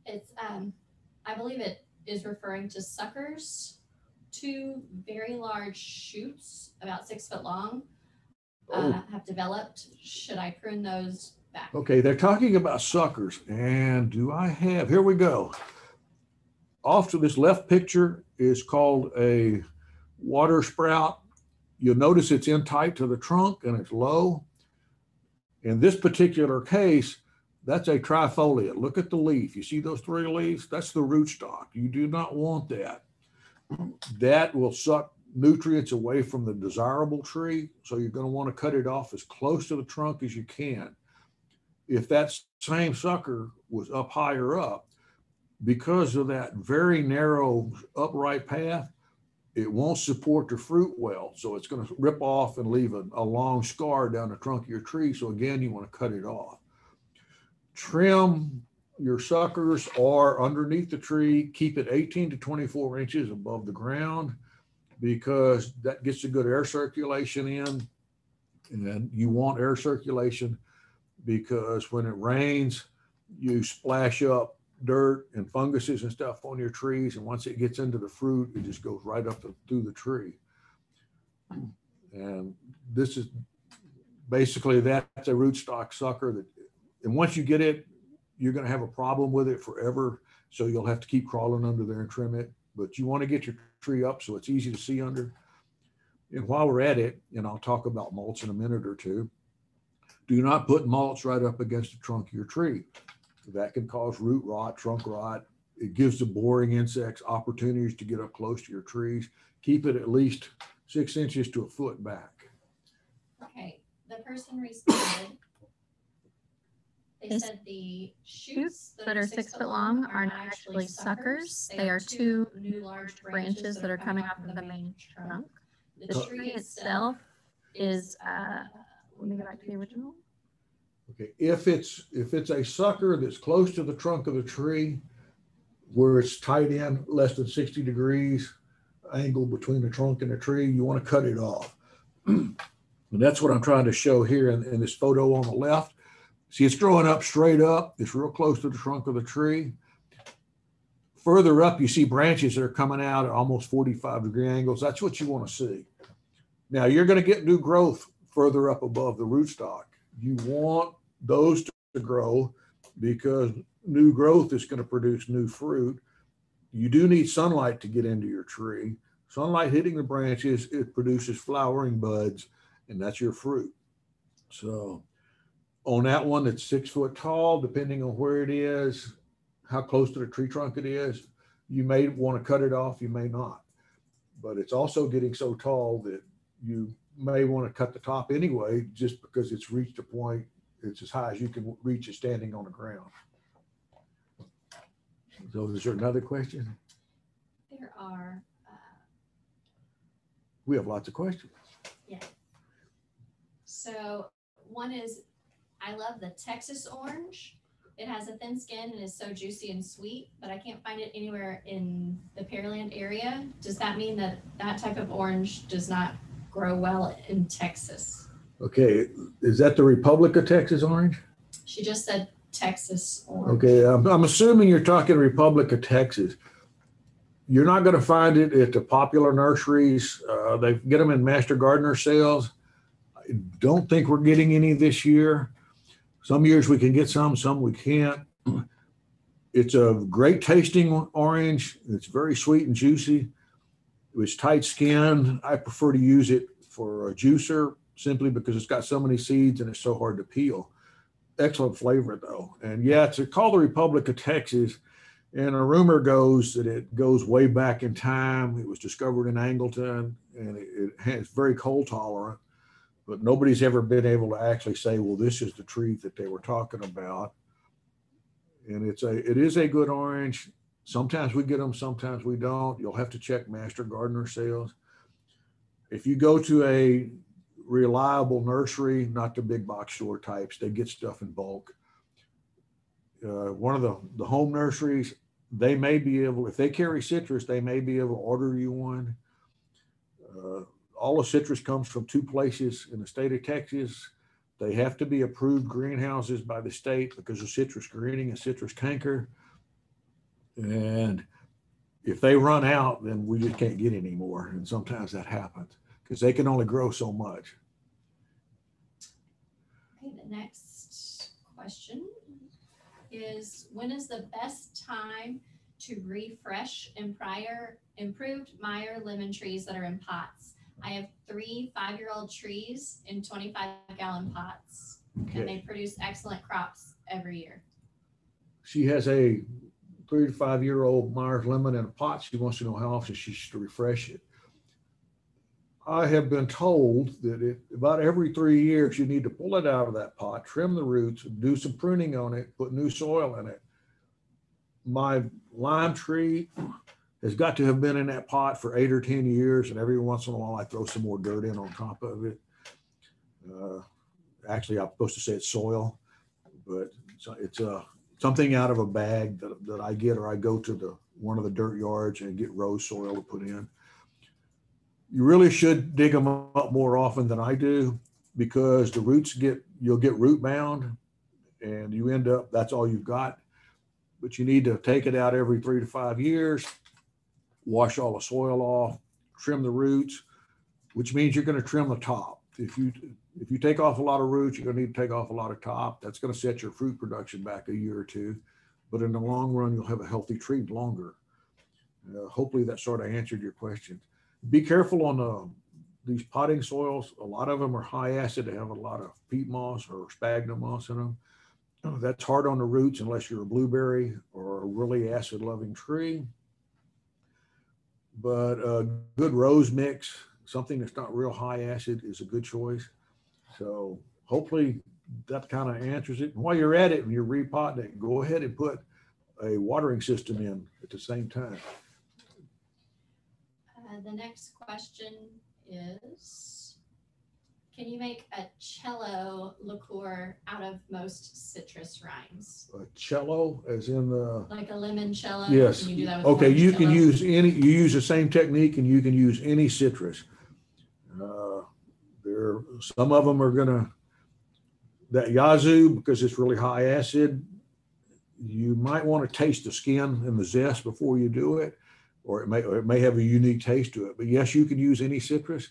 It's, I believe it is referring to suckers. Two very large shoots, about 6 foot long, have developed. Should I prune those back? Okay, they're talking about suckers. And do I have, here we go. Off to this left picture is called a water sprout. You'll notice it's in tight to the trunk and it's low. In this particular case, that's a trifoliate. Look at the leaf. You see those 3 leaves? That's the rootstock. You do not want that. That will suck nutrients away from the desirable tree. So you're going to want to cut it off as close to the trunk as you can. If that same sucker was up higher up, because of that very narrow upright path, it won't support the fruit well. So it's going to rip off and leave a long scar down the trunk of your tree. So again, you want to cut it off. Trim your suckers or underneath the tree. Keep it 18 to 24 inches above the ground because that gets a good air circulation in. And you want air circulation because when it rains, you splash up dirt and funguses and stuff on your trees. And once it gets into the fruit, it just goes right up through the tree. And this is basically, that's a rootstock sucker that, and once you get it, you're going to have a problem with it forever. So you'll have to keep crawling under there and trim it. But you want to get your tree up so it's easy to see under. And while we're at it, and I'll talk about mulch in a minute or two, do not put mulch right up against the trunk of your tree. That can cause root rot, trunk rot. It gives the boring insects opportunities to get up close to your trees. Keep it at least 6 inches to a foot back. Okay, the person responded. They said the shoots that are 6 foot long are not actually suckers. They are 2 new large branches that are coming off of the main trunk. The tree itself is, let me go back to the original. Okay, if it's a sucker that's close to the trunk of the tree, where it's tight in less than 60 degrees angle between the trunk and the tree, you want to cut it off. And that's what I'm trying to show here in this photo on the left. See, it's growing up straight up. It's real close to the trunk of the tree. Further up, you see branches that are coming out at almost 45-degree angles. That's what you want to see. Now, you're going to get new growth further up above the rootstock. You want those to grow because new growth is going to produce new fruit. You do need sunlight to get into your tree. Sunlight hitting the branches, it produces flowering buds, and that's your fruit. So on that one that's 6 foot tall, depending on where it is, how close to the tree trunk it is, you may want to cut it off, you may not. But it's also getting so tall that you may want to cut the top anyway, just because it's reached a point, it's as high as you can reach it standing on the ground. So is there another question? There are. We have lots of questions. Yeah. So one is, I love the Texas orange. It has a thin skin and is so juicy and sweet, but I can't find it anywhere in the Pearland area. Does that mean that that type of orange does not grow well in Texas? Okay, is that the Republic of Texas orange? She just said Texas orange. Okay, I'm assuming you're talking Republic of Texas. You're not going to find it at the popular nurseries. They get them in Master Gardener sales. I don't think we're getting any this year. Some years we can get some we can't. It's a great tasting orange. It's very sweet and juicy. It's tight skinned. I prefer to use it for a juicer simply because it's got so many seeds and it's so hard to peel. Excellent flavor though. And yeah, it's called the Republic of Texas. And a rumor goes that it goes way back in time. It was discovered in Angleton and it's very cold tolerant, but nobody's ever been able to actually say, well, this is the tree that they were talking about. And it is a good orange. Sometimes we get them, sometimes we don't. You'll have to check Master Gardener sales. If you go to a reliable nursery, not the big box store types, they get stuff in bulk. One of the home nurseries, they may be able, if they carry citrus, they may be able to order you one. All the citrus comes from 2 places in the state of Texas. They have to be approved greenhouses by the state because of citrus greening and citrus canker. And if they run out, then we just can't get any more. And sometimes that happens because they can only grow so much. Okay, the next question is, when is the best time to refresh improved Meyer lemon trees that are in pots? I have 3 5-year-old trees in 25-gallon pots, and they produce excellent crops every year. She has a 3 to 5-year-old Myers lemon in a pot. She wants to know how often she should refresh it. I have been told that about every 3 years, you need to pull it out of that pot, trim the roots, do some pruning on it, put new soil in it. My lime tree has got to have been in that pot for 8 or 10 years, and every once in a while I throw some more dirt in on top of it. Actually, I'm supposed to say it's soil, but it's something out of a bag that I get, or I go to one of the dirt yards and get rose soil to put in. You really should dig them up more often than I do, because the roots you'll get root bound and you end up, that's all you've got. But you need to take it out every 3 to 5 years, wash all the soil off, trim the roots, which means you're going to trim the top. If you take off a lot of roots, you're going to need to take off a lot of top. That's going to set your fruit production back a year or 2. But in the long run, you'll have a healthy tree longer. Hopefully that sort of answered your question. Be careful on these potting soils. A lot of them are high acid. They have a lot of peat moss or sphagnum moss in them. That's hard on the roots unless you're a blueberry or a really acid loving tree. But a good rose mix, something that's not real high acid, is a good choice. So hopefully that kind of answers it. And while you're at it and you're repotting it, go ahead and put a watering system in at the same time. The next question is, can you make a cello liqueur out of most citrus rinds? A cello, as in the... Like a limoncello? Yes. Can you do that with okay, you can limoncello? use any, you use the same technique and you can use any citrus. Some of them are gonna, that yazoo, because it's really high acid, you might want to taste the skin and the zest before you do it, or it may have a unique taste to it. But yes, you can use any citrus.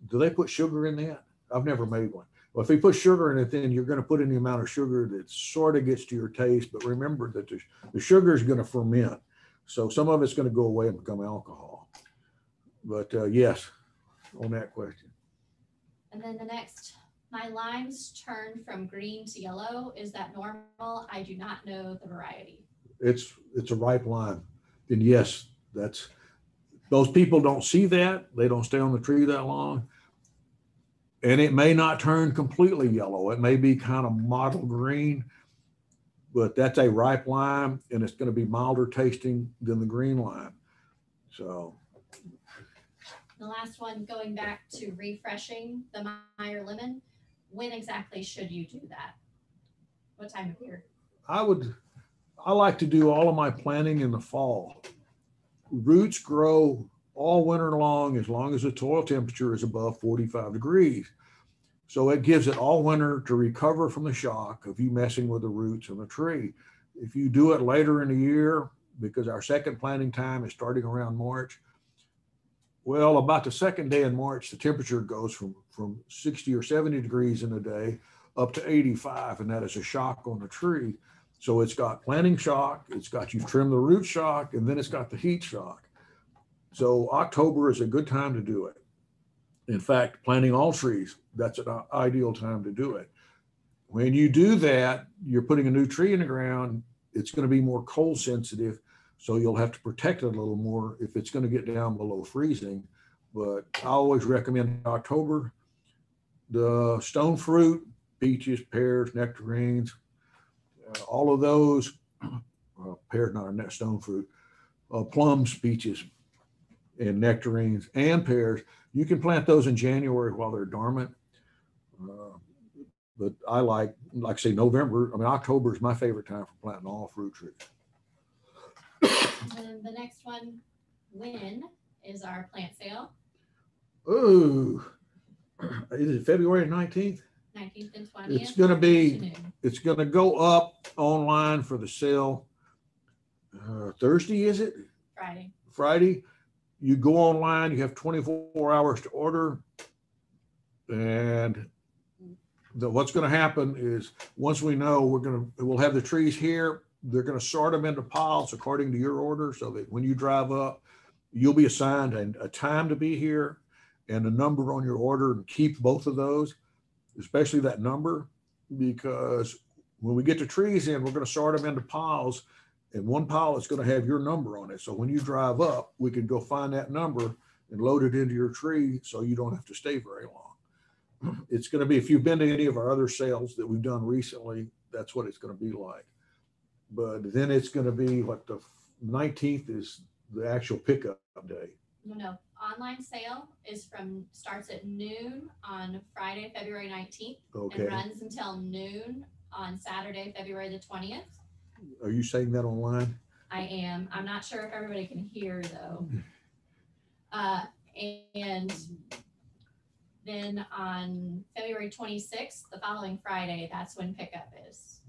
Do they put sugar in that? I've never made one. Well, if they put sugar in it, then you're going to put in the amount of sugar that sort of gets to your taste. But remember that the sugar is going to ferment. So some of it's going to go away and become alcohol. But yes, on that question. And then the next, my limes turn from green to yellow. Is that normal? I do not know the variety. It's a ripe lime. And yes, those people don't see that. They don't stay on the tree that long. And it may not turn completely yellow. It may be kind of mottled green, but that's a ripe lime, and it's going to be milder tasting than the green lime. So The last one, going back to refreshing the Meyer lemon, when exactly should you do that? What time of year? I like to do all of my planting in the fall. Roots grow all winter long as the soil temperature is above 45 degrees. So it gives it all winter to recover from the shock of you messing with the roots of the tree. If you do it later in the year, because our second planting time is starting around March, well, about the second day in March, the temperature goes from 60 or 70 degrees in a day up to 85, and that is a shock on the tree. So it's got planting shock, it's got you trim the root shock, and then it's got the heat shock. So October is a good time to do it. In fact, planting all trees, that's an ideal time to do it. When you do that, you're putting a new tree in the ground, it's going to be more cold sensitive, so you'll have to protect it a little more if it's going to get down below freezing. But I always recommend October. The stone fruit, peaches, pears, nectarines, all of those, pears not a stone fruit, plums, peaches, and nectarines and pears, you can plant those in January while they're dormant. But I like I say, November, I mean, October is my favorite time for planting all fruit trees. And the next one, when is our plant sale? Oh, is it February 19th? 19th and 20th. It's going to go up online for the sale Thursday, is it? Friday. You go online, you have 24 hours to order. And what's going to happen is once we know, we'll have the trees here. They're going to sort them into piles according to your order, so that when you drive up, you'll be assigned a time to be here and a number on your order, and keep both of those, especially that number, because when we get the trees in, we're going to sort them into piles, and one pile is going to have your number on it. So when you drive up, we can go find that number and load it into your tree, so you don't have to stay very long. It's going to be, if you've been to any of our other sales that we've done recently, that's what it's going to be like. But then it's going to be what, the 19th is the actual pickup day. No. Online sale starts at noon on Friday, February 19th. Okay. And runs until noon on Saturday, February the 20th. Are you saying that online? I am. I'm not sure if everybody can hear though. And then on February 26th, the following Friday, that's when pickup is.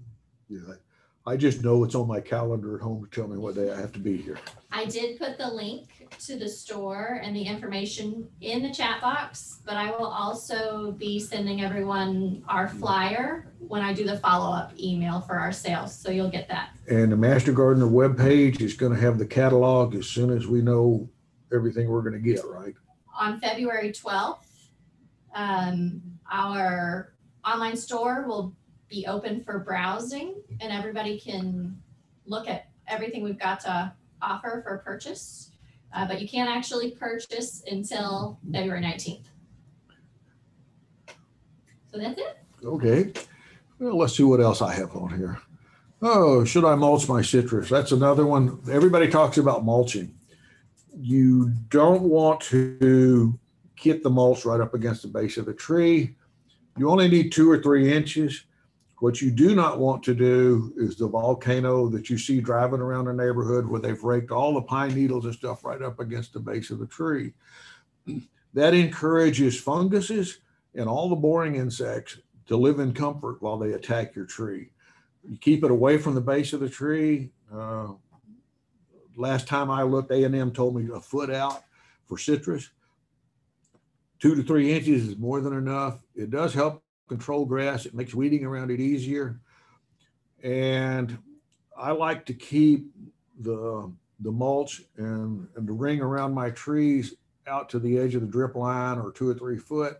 Yeah. I just know it's on my calendar at home to tell me what day I have to be here. I did put the link to the store and the information in the chat box, but I will also be sending everyone our flyer when I do the follow-up email for our sales. So you'll get that. And the Master Gardener webpage is going to have the catalog as soon as we know everything we're going to get, right? On February 12th, our online store will be open for browsing, and everybody can look at everything we've got to offer for purchase, but you can't actually purchase until February 19th. So that's it. Okay. Well, let's see what else I have on here. Oh, should I mulch my citrus? That's another one. Everybody talks about mulching. You don't want to get the mulch right up against the base of the tree. You only need 2 or 3 inches. What you do not want to do is the volcano that you see driving around the neighborhood where they've raked all the pine needles and stuff right up against the base of the tree. That encourages funguses and all the boring insects to live in comfort while they attack your tree. You keep it away from the base of the tree. Last time I looked, A&M told me a foot out for citrus. 2 to 3 inches is more than enough. It does help control grass. It makes weeding around it easier. And I like to keep the mulch and the ring around my trees out to the edge of the drip line, or 2 or 3 foot,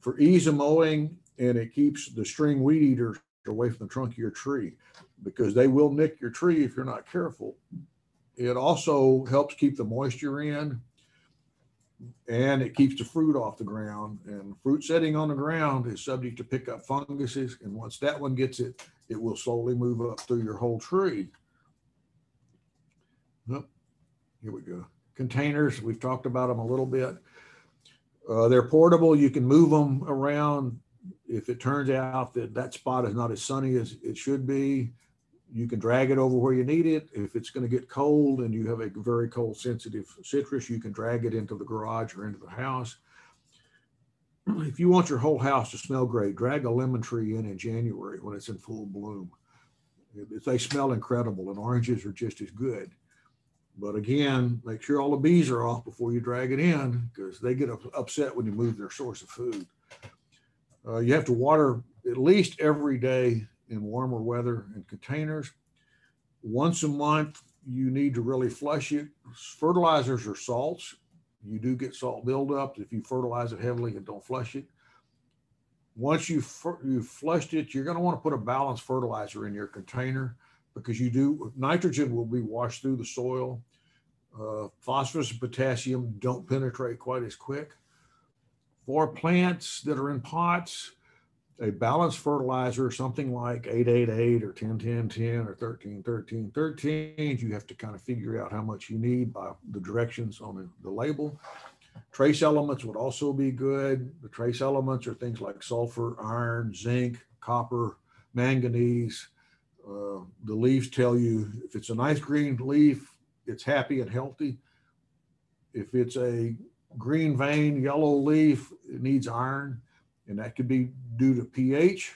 for ease of mowing, and it keeps the string weed eaters away from the trunk of your tree, because they will nick your tree if you're not careful. It also helps keep the moisture in. and it keeps the fruit off the ground. And fruit setting on the ground is subject to pick up funguses. And once that one gets it, it will slowly move up through your whole tree. Oh, here we go. Containers, we've talked about them a little bit. They're portable. You can move them around. If it turns out that that spot is not as sunny as it should be, you can drag it over where you need it. If it's going to get cold and you have a very cold sensitive citrus, you can drag it into the garage or into the house. If you want your whole house to smell great, drag a lemon tree in January when it's in full bloom. They smell incredible, and oranges are just as good. But again, make sure all the bees are off before you drag it in, because they get upset when you move their source of food. You have to water at least every day in warmer weather in containers. Once a month, you need to really flush it. Fertilizers are salts. You do get salt buildup if you fertilize it heavily and don't flush it. Once you've flushed it, you're going to want to put a balanced fertilizer in your container, because nitrogen will be washed through the soil. Phosphorus and potassium don't penetrate quite as quick. For plants that are in pots, a balanced fertilizer, something like 8-8-8 or 10-10-10 or 13-13-13, you have to kind of figure out how much you need by the directions on the label. Trace elements would also be good. The trace elements are things like sulfur, iron, zinc, copper, manganese. The leaves tell you if it's a nice green leaf, it's happy and healthy. If it's a green vein, yellow leaf, it needs iron, and that could be due to pH.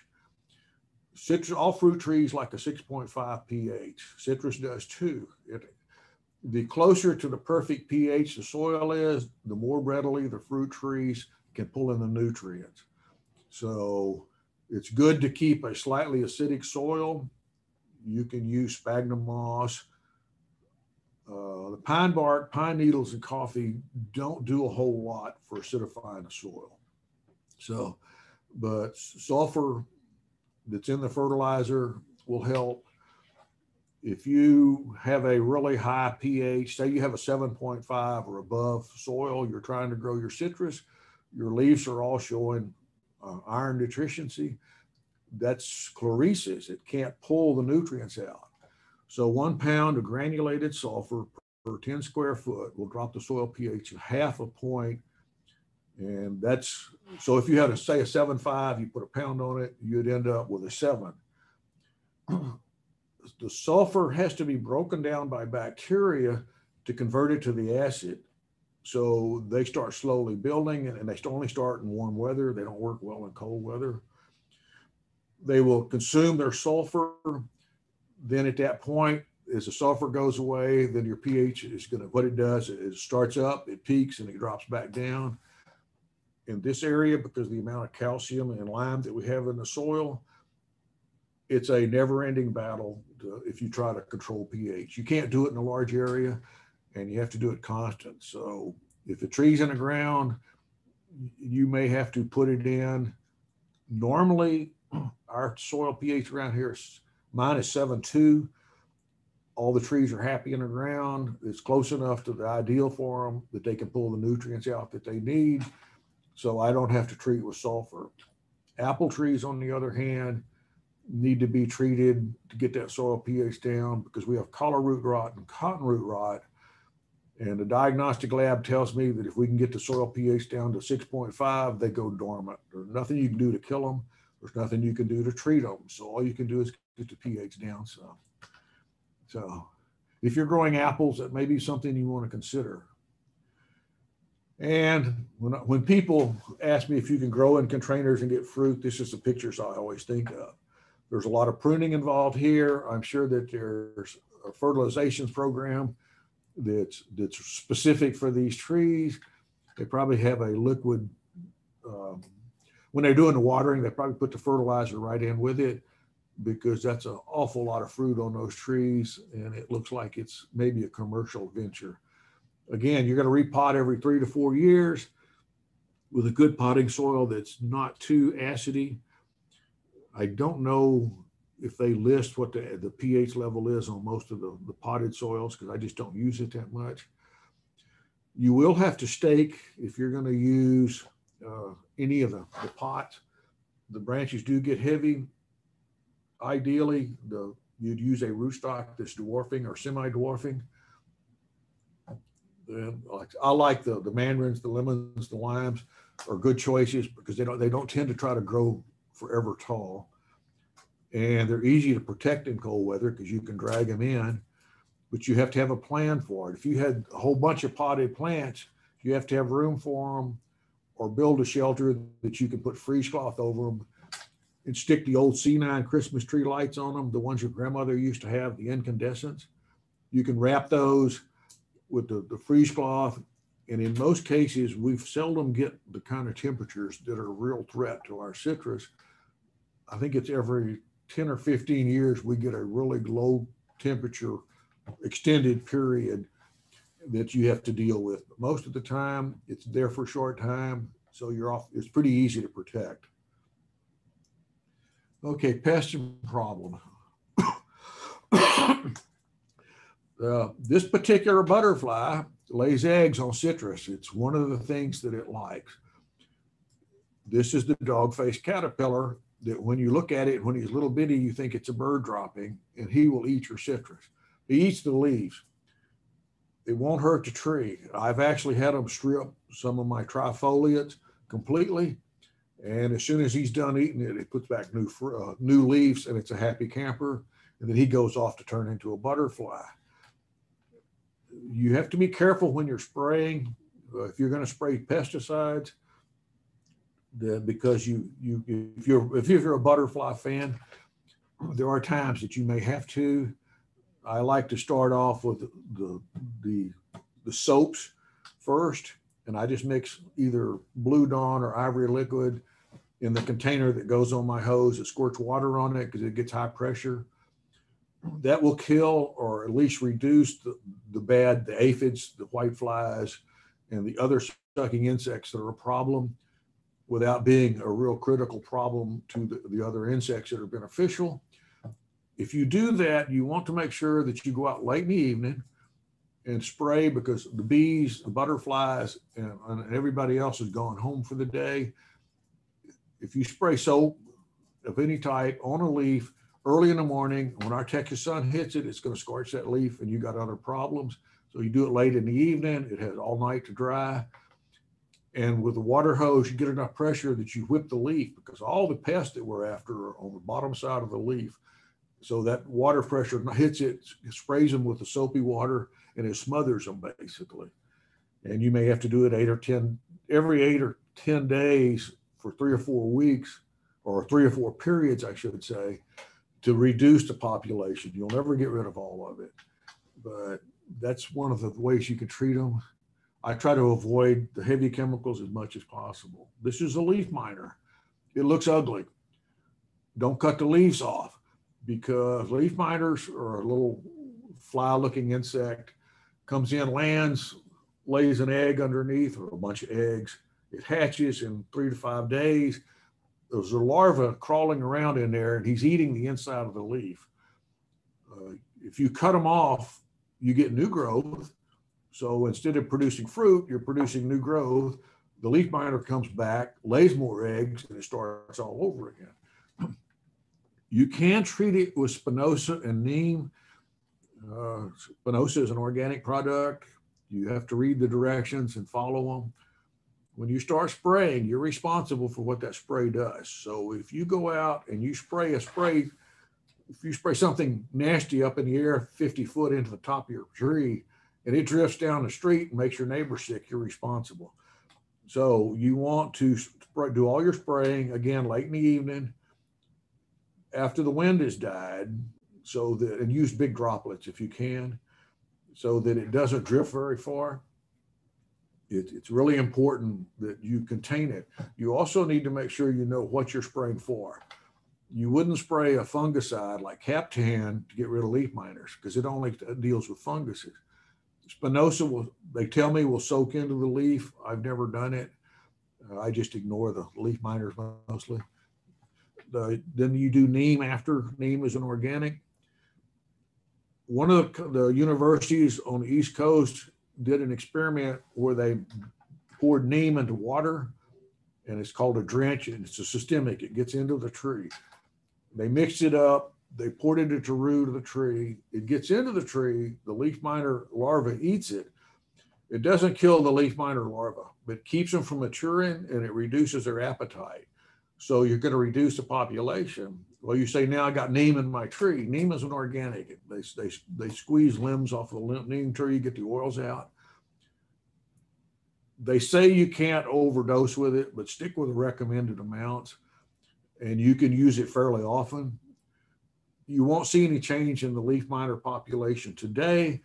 Citrus, all fruit trees like a 6.5 pH. Citrus does too. The closer to the perfect pH the soil is, the more readily the fruit trees can pull in the nutrients. So it's good to keep a slightly acidic soil. You can use sphagnum moss. The pine bark, pine needles, and coffee don't do a whole lot for acidifying the soil. So, but sulfur that's in the fertilizer will help. If you have a really high pH, say you have a 7.5 or above soil, you're trying to grow your citrus, your leaves are all showing iron deficiency. That's chlorosis. It can't pull the nutrients out. So 1 pound of granulated sulfur per 10 square foot will drop the soil pH half a point. And that's, so if you had say a 7.5, you put a pound on it, you'd end up with a 7. The sulfur has to be broken down by bacteria to convert it to the acid. So they start slowly building, and they only start in warm weather. They don't work well in cold weather. They will consume their sulfur. Then at that point, as the sulfur goes away, then your pH is going to, what it does, it starts up, it peaks, and it drops back down. In this area, because of the amount of calcium and lime that we have in the soil, it's a never-ending battle if you try to control pH. You can't do it in a large area, and you have to do it constant. So if a tree's in the ground, you may have to put it in. Normally, our soil pH around here is -7.2. All the trees are happy in the ground. It's close enough to the ideal for them that they can pull the nutrients out that they need. So I don't have to treat with sulfur. Apple trees, on the other hand, need to be treated to get that soil pH down, because we have collar root rot and cotton root rot. And the diagnostic lab tells me that if we can get the soil pH down to 6.5, they go dormant. There's nothing you can do to kill them. There's nothing you can do to treat them. So all you can do is get the pH down some. So if you're growing apples, that may be something you want to consider. And when people ask me if you can grow in containers and get fruit, this is the pictures I always think of. There's a lot of pruning involved here. I'm sure that there's a fertilization program that's specific for these trees. They probably have a liquid, when they're doing the watering, they probably put the fertilizer right in with it, because that's an awful lot of fruit on those trees, and it looks like it's maybe a commercial venture. Again, you're going to repot every 3 to 4 years with a good potting soil that's not too acidy. I don't know if they list what the pH level is on most of the potted soils, because I just don't use it that much. You will have to stake if you're going to use any of the pots. The branches do get heavy. Ideally, you'd use a rootstock that's dwarfing or semi-dwarfing. I like the mandarins, the lemons, the limes are good choices because they don't tend to try to grow forever tall, and they're easy to protect in cold weather because you can drag them in. But you have to have a plan for it. If you had a whole bunch of potted plants, you have to have room for them, or build a shelter that you can put freeze cloth over them and stick the old C9 Christmas tree lights on them, the ones your grandmother used to have, the incandescents. You can wrap those with the freeze cloth. And in most cases, we seldom get the kind of temperatures that are a real threat to our citrus. I think it's every 10 or 15 years, we get a really low temperature extended period that you have to deal with. But most of the time, it's there for a short time. So you're off, it's pretty easy to protect. Okay, pest and problem. This particular butterfly lays eggs on citrus. It's one of the things that it likes. This is the dog-faced caterpillar that when you look at it, when he's little bitty, you think it's a bird dropping, and he will eat your citrus. He eats the leaves. It won't hurt the tree. I've actually had him strip some of my trifoliates completely, and as soon as he's done eating it, it puts back new leaves, and it's a happy camper, and then he goes off to turn into a butterfly. You have to be careful when you're spraying. If you're going to spray pesticides, because if you're a butterfly fan, there are times that you may have to. I like to start off with the soaps first, and I just mix either Blue Dawn or Ivory Liquid in the container that goes on my hose. It squirts water on it because it gets high pressure. That will kill or at least reduce the aphids, the white flies, and the other sucking insects that are a problem without being a real critical problem to the other insects that are beneficial. If you do that, you want to make sure that you go out late in the evening and spray, because the bees, the butterflies, and everybody else is going home for the day. If you spray soap of any type on a leaf early in the morning, when our Texas sun hits it, it's going to scorch that leaf and you got other problems. So you do it late in the evening. It has all night to dry. And with the water hose, you get enough pressure that you whip the leaf, because all the pests that we're after are on the bottom side of the leaf. So that water pressure hits it, sprays them with the soapy water, and it smothers them basically. And you may have to do it every 8 or 10 days for 3 or 4 weeks, or 3 or 4 periods, I should say, to reduce the population. You'll never get rid of all of it, but that's one of the ways you can treat them. I try to avoid the heavy chemicals as much as possible. This is a leaf miner. It looks ugly. Don't cut the leaves off, because leaf miners are a little fly-looking insect. Comes in, lands, lays an egg underneath, or a bunch of eggs. It hatches in 3 to 5 days. There's a larva crawling around in there, and he's eating the inside of the leaf. If you cut them off, you get new growth. So instead of producing fruit, you're producing new growth. The leaf miner comes back, lays more eggs, and it starts all over again. You can treat it with spinosad and neem. Spinosad is an organic product. You have to read the directions and follow them. When you start spraying, you're responsible for what that spray does. So if you go out and you spray if you spray something nasty up in the air 50 foot into the top of your tree, and it drifts down the street and makes your neighbor sick, you're responsible. So you want to do all your spraying, again, late in the evening, after the wind has died, and use big droplets if you can, so that it doesn't drift very far. It's really important that you contain it. You also need to make sure you know what you're spraying for. You wouldn't spray a fungicide like Captan to get rid of leaf miners, because it only deals with funguses. Spinosad, they tell me, will soak into the leaf. I've never done it. I just ignore the leaf miners mostly. Then you do neem after. Neem is an organic. One of the universities on the East Coast did an experiment where they poured neem into water, and it's called a drench, and it's a systemic. It gets into the tree. They mixed it up. They poured it into the root of the tree. It gets into the tree. The leaf miner larva eats it. It doesn't kill the leaf miner larva, but keeps them from maturing, and it reduces their appetite. So you're going to reduce the population. Well, you say, now I got neem in my tree. Neem is an organic. They squeeze limbs off the neem tree, get the oils out. They say you can't overdose with it, but stick with the recommended amounts, and you can use it fairly often. You won't see any change in the leaf miner population today,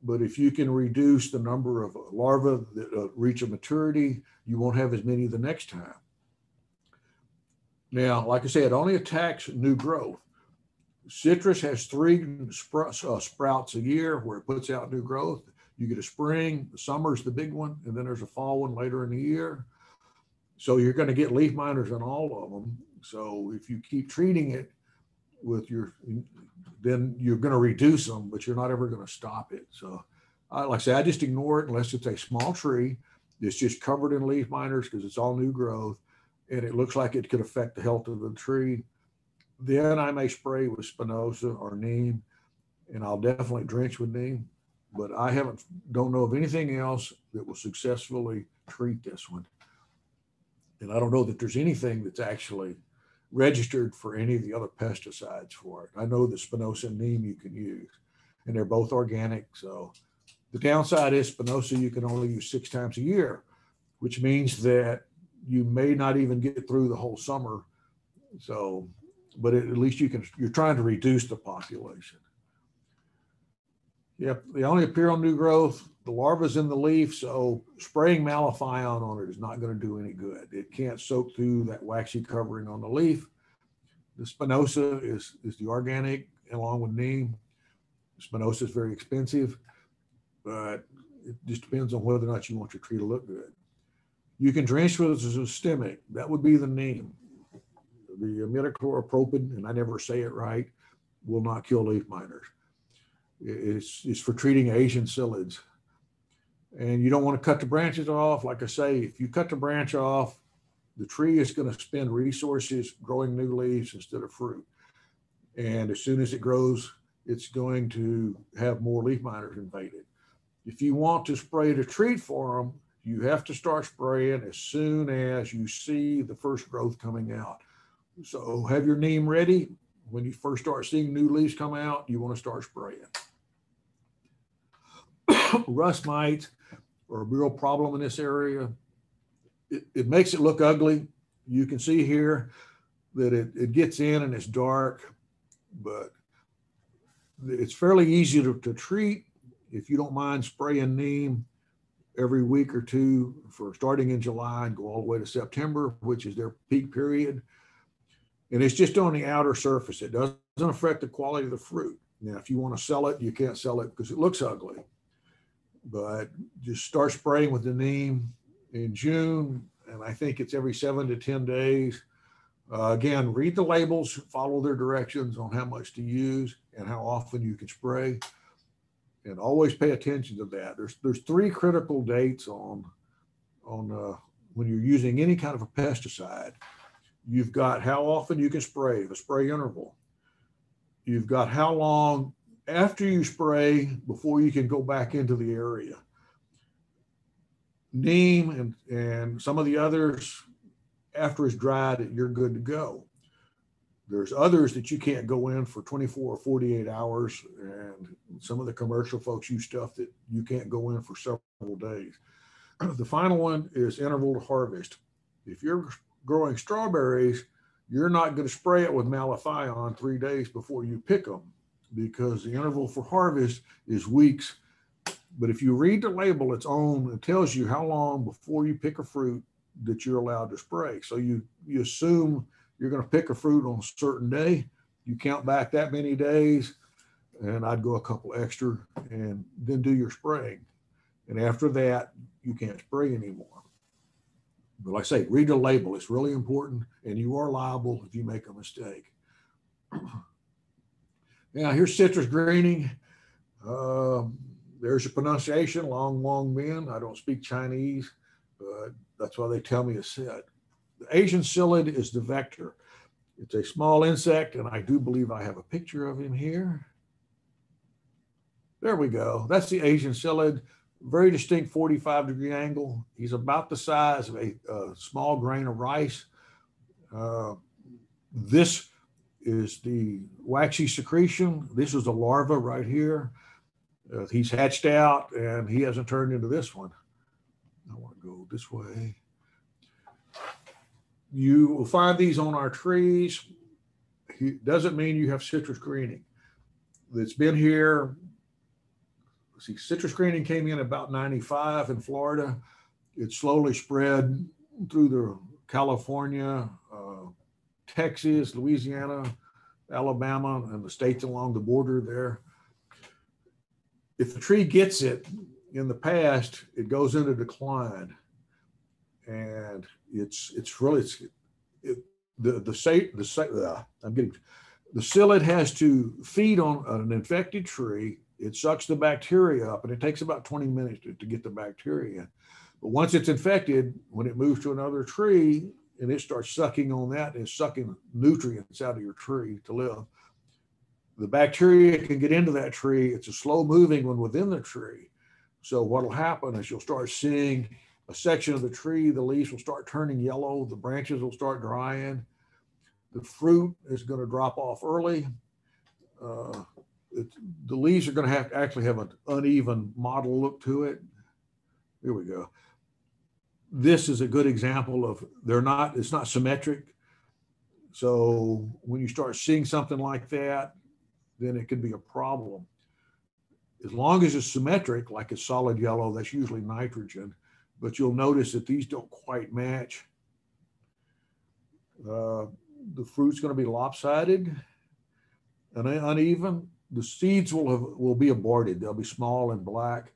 but if you can reduce the number of larvae that reach a maturity, you won't have as many the next time. Now, like I said, it only attacks new growth. Citrus has 3 sprouts a year where it puts out new growth. You get a spring, the summer's the big one, and then there's a fall one later in the year. So you're going to get leaf miners on all of them. So if you keep treating it with then you're going to reduce them, but you're not ever going to stop it. So like I say, I just ignore it unless it's a small tree that's just covered in leaf miners because it's all new growth, and it looks like it could affect the health of the tree. Then I may spray with Spinosa or neem, and I'll definitely drench with neem, but I don't know of anything else that will successfully treat this one. And I don't know that there's anything that's actually registered for any of the other pesticides for it. I know that Spinosa and neem you can use, and they're both organic. So the downside is Spinosa you can only use 6 times a year, which means that you may not even get through the whole summer. So, but at least you're trying to reduce the population. Yep, they only appear on new growth. The larva's in the leaf, so spraying malathion on it is not going to do any good. It can't soak through that waxy covering on the leaf. The Spinosa is the organic along with neem. Spinosa is very expensive, but it just depends on whether or not you want your tree to look good. You can drench with a systemic. That would be the neem. The imidacloropropin, and I never say it right, will not kill leaf miners. It's for treating Asian psyllids. And you don't want to cut the branches off. Like I say, if you cut the branch off, the tree is going to spend resources growing new leaves instead of fruit. And as soon as it grows, it's going to have more leaf miners invade it. If you want to spray to treat for them, you have to start spraying as soon as you see the first growth coming out. So have your neem ready. When you first start seeing new leaves come out, you want to start spraying. Rust mites are a real problem in this area. It makes it look ugly. You can see here that it gets in and it's dark, but it's fairly easy to treat if you don't mind spraying neem every week or two for starting in July and go all the way to September, which is their peak period. And it's just on the outer surface. It doesn't affect the quality of the fruit. Now, if you want to sell it, you can't sell it because it looks ugly. But just start spraying with the neem in June, and I think it's every 7 to 10 days. Again, read the labels, follow their directions on how much to use and how often you can spray, and always pay attention to that. There's 3 critical dates on when you're using any kind of a pesticide. You've got how often you can spray, the spray interval. You've got how long after you spray before you can go back into the area. Neem and some of the others, after it's dried, you're good to go. There's others that you can't go in for 24 or 48 hours, and some of the commercial folks use stuff that you can't go in for several days. The final one is interval to harvest. If you're growing strawberries, you're not going to spray it with malathion 3 days before you pick them, because the interval for harvest is weeks. But if you read the label, it tells you how long before you pick a fruit that you're allowed to spray. So you assume you're going to pick a fruit on a certain day, you count back that many days, and I'd go a couple extra and then do your spraying. And after that, you can't spray anymore. But like I say, read the label. It's really important, and you are liable if you make a mistake. Now, here's citrus greening. There's a pronunciation, Long Wong Min. I don't speak Chinese, but that's why they tell me it's said. The Asian psyllid is the vector. It's a small insect, and I do believe I have a picture of him here. There we go. That's the Asian psyllid. Very distinct 45-degree angle. He's about the size of a small grain of rice. This is the waxy secretion. This is the larva right here. He's hatched out and he hasn't turned into this one. I want to go this way. You will find these on our trees. It doesn't mean you have citrus greening. It's been here. See, citrus greening came in about 95 in Florida. It slowly spread through the California, Texas, Louisiana, Alabama, and the states along the border there. If the tree gets it in the past, it goes into decline, and the psyllid has to feed on an infected tree. It sucks the bacteria up, and it takes about 20 minutes to get the bacteria in. But once it's infected, when it moves to another tree and it starts sucking on that, it's sucking nutrients out of your tree to live. The bacteria can get into that tree. It's a slow moving one within the tree. So what'll happen is you'll start seeing a section of the tree, the leaves will start turning yellow, the branches will start drying, the fruit is going to drop off early. The leaves are going to actually have an uneven mottled look to it. Here we go. This is a good example of it's not symmetric. So when you start seeing something like that, then it could be a problem. As long as it's symmetric, like it's solid yellow, that's usually nitrogen, but you'll notice that these don't quite match. The fruit's going to be lopsided and uneven. The seeds will be aborted. They'll be small and black.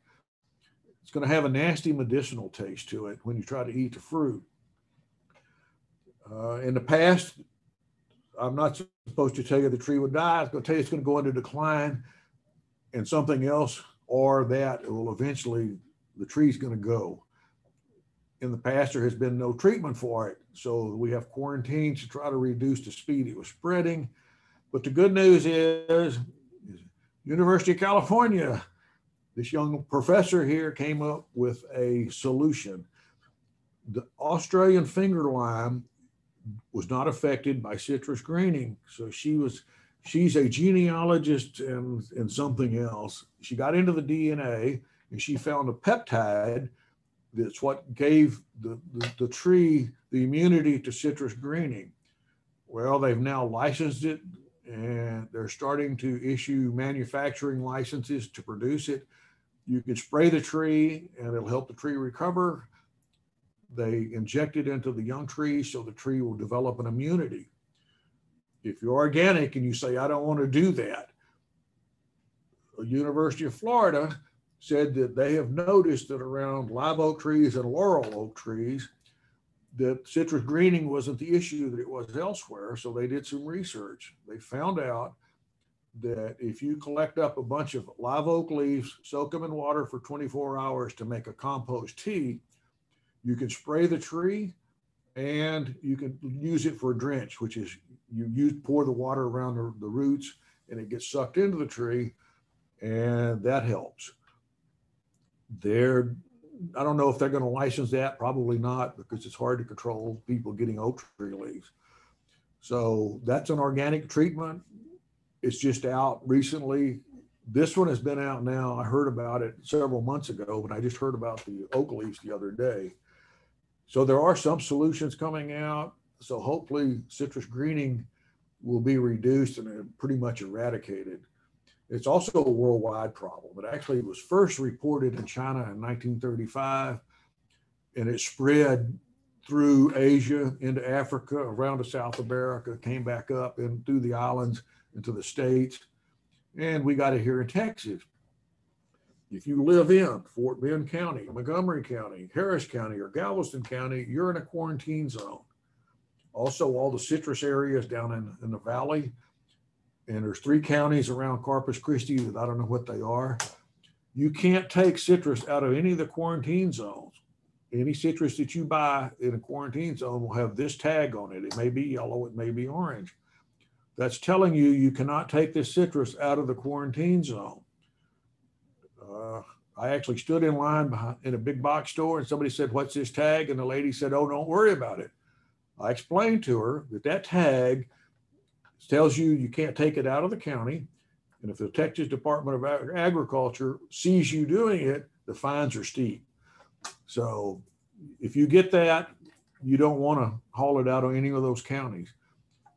It's going to have a nasty medicinal taste to it when you try to eat the fruit. In the past, I'm not supposed to tell you the tree would die. I was going to tell you it's going to go into decline and something else, or that it will eventually, the tree's going to go. In the past, there has been no treatment for it. So we have quarantines to try to reduce the speed it was spreading. But the good news is University of California, this young professor here came up with a solution. The Australian finger lime was not affected by citrus greening. So she's a genealogist and something else. She got into the DNA and she found a peptide that's what gave the tree the immunity to citrus greening. Well, they've now licensed it and they're starting to issue manufacturing licenses to produce it. You can spray the tree and it'll help the tree recover. They inject it into the young tree so the tree will develop an immunity. If you're organic and you say, I don't want to do that, the University of Florida said that they have noticed that around live oak trees and laurel oak trees, that citrus greening wasn't the issue that it was elsewhere. So they did some research. They found out that if you collect up a bunch of live oak leaves, soak them in water for 24 hours to make a compost tea, you can spray the tree and you can use it for a drench, which is pour the water around the roots and it gets sucked into the tree, and that helps. I don't know if they're going to license that, probably not, because it's hard to control people getting oak tree leaves. So that's an organic treatment. It's just out recently. This one has been out now. I heard about it several months ago, but I just heard about the oak leaves the other day. So there are some solutions coming out. So hopefully citrus greening will be reduced and pretty much eradicated. It's also a worldwide problem. It actually was first reported in China in 1935, and it spread through Asia into Africa, around to South America, came back up and through the islands into the States, and we got it here in Texas. If you live in Fort Bend County, Montgomery County, Harris County, or Galveston County, you're in a quarantine zone. Also, all the citrus areas down in the valley, and there's 3 counties around Corpus Christi that I don't know what they are. You can't take citrus out of any of the quarantine zones. Any citrus that you buy in a quarantine zone will have this tag on it. It may be yellow, it may be orange. That's telling you you cannot take this citrus out of the quarantine zone. I actually stood in line in a big box store and somebody said, "What's this tag?" And the lady said, "Oh, don't worry about it." I explained to her that that tag tells you you can't take it out of the county. And if the Texas Department of Agriculture sees you doing it, the fines are steep. So if you get that, you don't want to haul it out of any of those counties.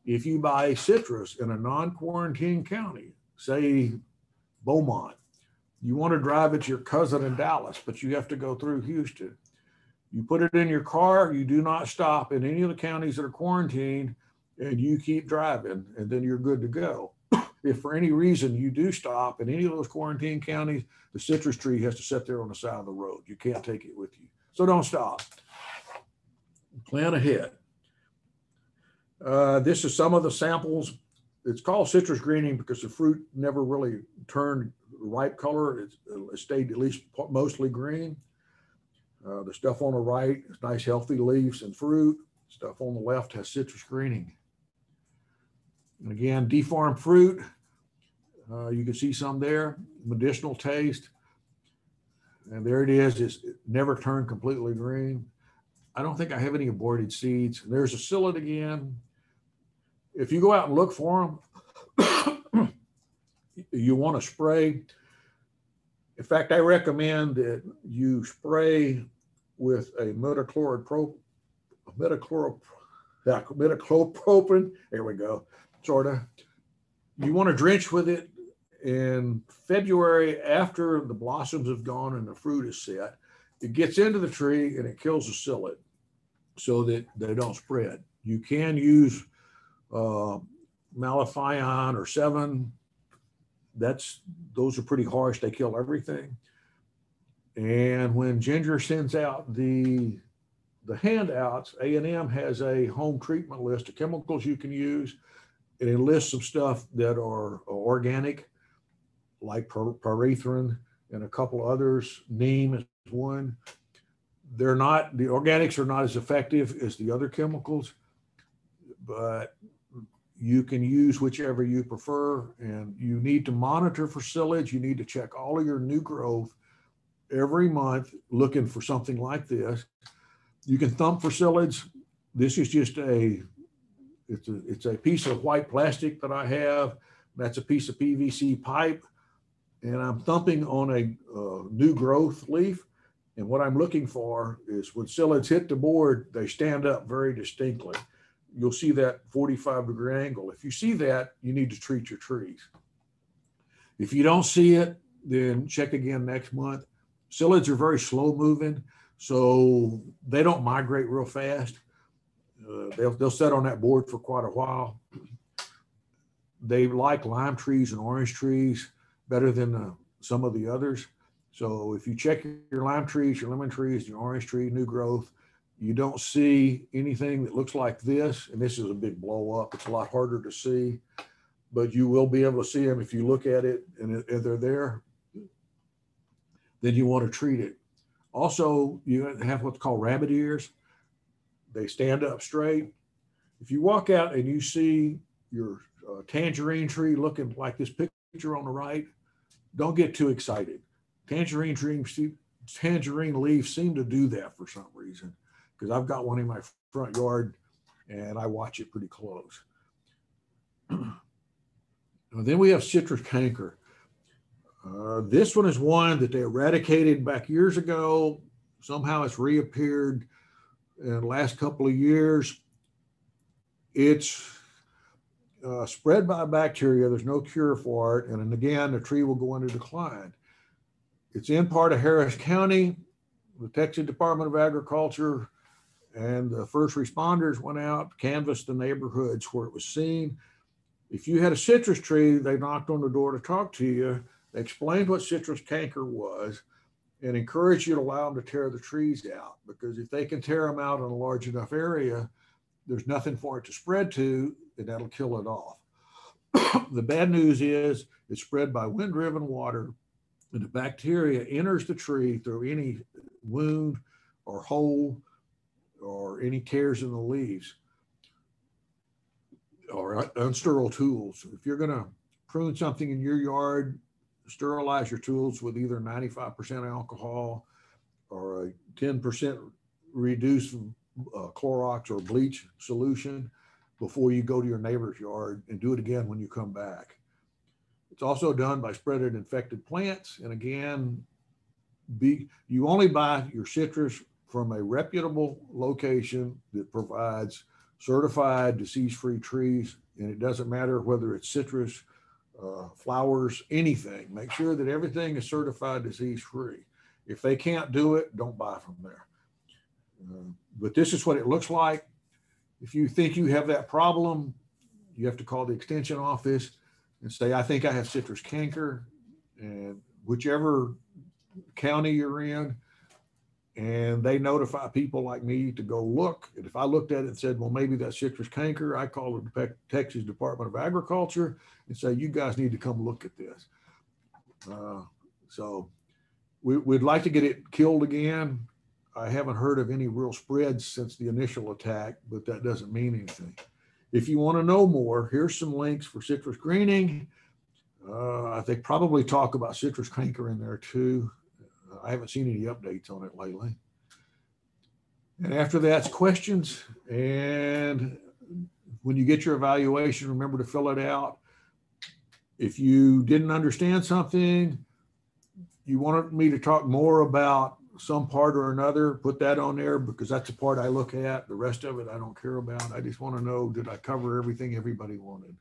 If you buy citrus in a non-quarantine county, say Beaumont, you want to drive it to your cousin in Dallas, but you have to go through Houston. You put it in your car, you do not stop in any of the counties that are quarantined, and you keep driving, and then you're good to go. If for any reason you do stop in any of those quarantine counties, the citrus tree has to sit there on the side of the road. You can't take it with you. So don't stop. Plan ahead. This is some of the samples. It's called citrus greening because the fruit never really turned ripe color. It stayed at least mostly green. The stuff on the right is nice, healthy leaves and fruit. Stuff on the left has citrus greening. And again, defarmed fruit. You can see some there, medicinal taste. And there it is. It never turned completely green. I don't think I have any aborted seeds. There's a psyllid again. If you go out and look for them, you want to spray. In fact, I recommend that you spray with a metachlopropene. There we go. Sort of. You want to drench with it in February after the blossoms have gone and the fruit is set. It gets into the tree and it kills the psyllid so that they don't spread. You can use malathion or 7. Those are pretty harsh. They kill everything. And when Ginger sends out the handouts, A&M has a home treatment list of chemicals you can use. And it lists some stuff that are organic, like pyrethrin and a couple others. Neem is one. The organics are not as effective as the other chemicals, but you can use whichever you prefer. And you need to monitor for psyllids. You need to check all of your new growth every month, looking for something like this. You can thump for psyllids. This is just it's a piece of white plastic that I have. That's a piece of PVC pipe. And I'm thumping on a new growth leaf. And what I'm looking for is when psyllids hit the board, they stand up very distinctly. You'll see that 45-degree angle. If you see that, you need to treat your trees. If you don't see it, then check again next month. Psyllids are very slow moving, so they don't migrate real fast. They'll sit on that board for quite a while. They like lime trees and orange trees better than some of the others. So if you check your lime trees, your lemon trees, your orange tree, new growth, you don't see anything that looks like this, and this is a big blow up. It's a lot harder to see, but you will be able to see them if you look at it and if they're there, then you want to treat it. Also, you have what's called rabbit ears. They stand up straight. If you walk out and you see your tangerine tree looking like this picture on the right, don't get too excited. Tangerine leaves seem to do that for some reason, because I've got one in my front yard and I watch it pretty close. Then we have citrus canker. This one is one that they eradicated back years ago. Somehow it's reappeared in the last couple of years. It's spread by bacteria. There's no cure for it. And again, the tree will go into decline. It's in part of Harris County. The Texas Department of Agriculture and the first responders went out, canvassed the neighborhoods where it was seen. If you had a citrus tree, they knocked on the door to talk to you. They explained what citrus canker was and encouraged you to allow them to tear the trees out, because if they can tear them out in a large enough area, there's nothing for it to spread to, and that'll kill it off. The bad news is it's spread by wind-driven water, And the bacteria enters the tree through any wound or hole or any tears in the leaves or unsterile tools. If you're going to prune something in your yard, sterilize your tools with either 95% alcohol or a 10% reduced Clorox or bleach solution before you go to your neighbor's yard, and do it again when you come back. It's also done by spreading infected plants. And again, you only buy your citrus from a reputable location that provides certified disease-free trees. And it doesn't matter whether it's citrus, flowers, anything. Make sure that everything is certified disease-free. If they can't do it, don't buy from there. But this is what it looks like. If you think you have that problem, you have to call the extension office and say, I think I have citrus canker, and whichever county you're in, and they notify people like me to go look. And if I looked at it and said, well, maybe that's citrus canker, I call the Texas Department of Agriculture and say, you guys need to come look at this. So we'd like to get it killed again. I haven't heard of any real spreads since the initial attack, but that doesn't mean anything. If you want to know more, here's some links for citrus greening. They probably talk about citrus canker in there too. I haven't seen any updates on it lately. And after that's questions. And when you get your evaluation, remember to fill it out. If you didn't understand something, you wanted me to talk more about some part or another, put that on there, because that's the part I look at. The rest of it I don't care about. I just want to know, did I cover everything everybody wanted?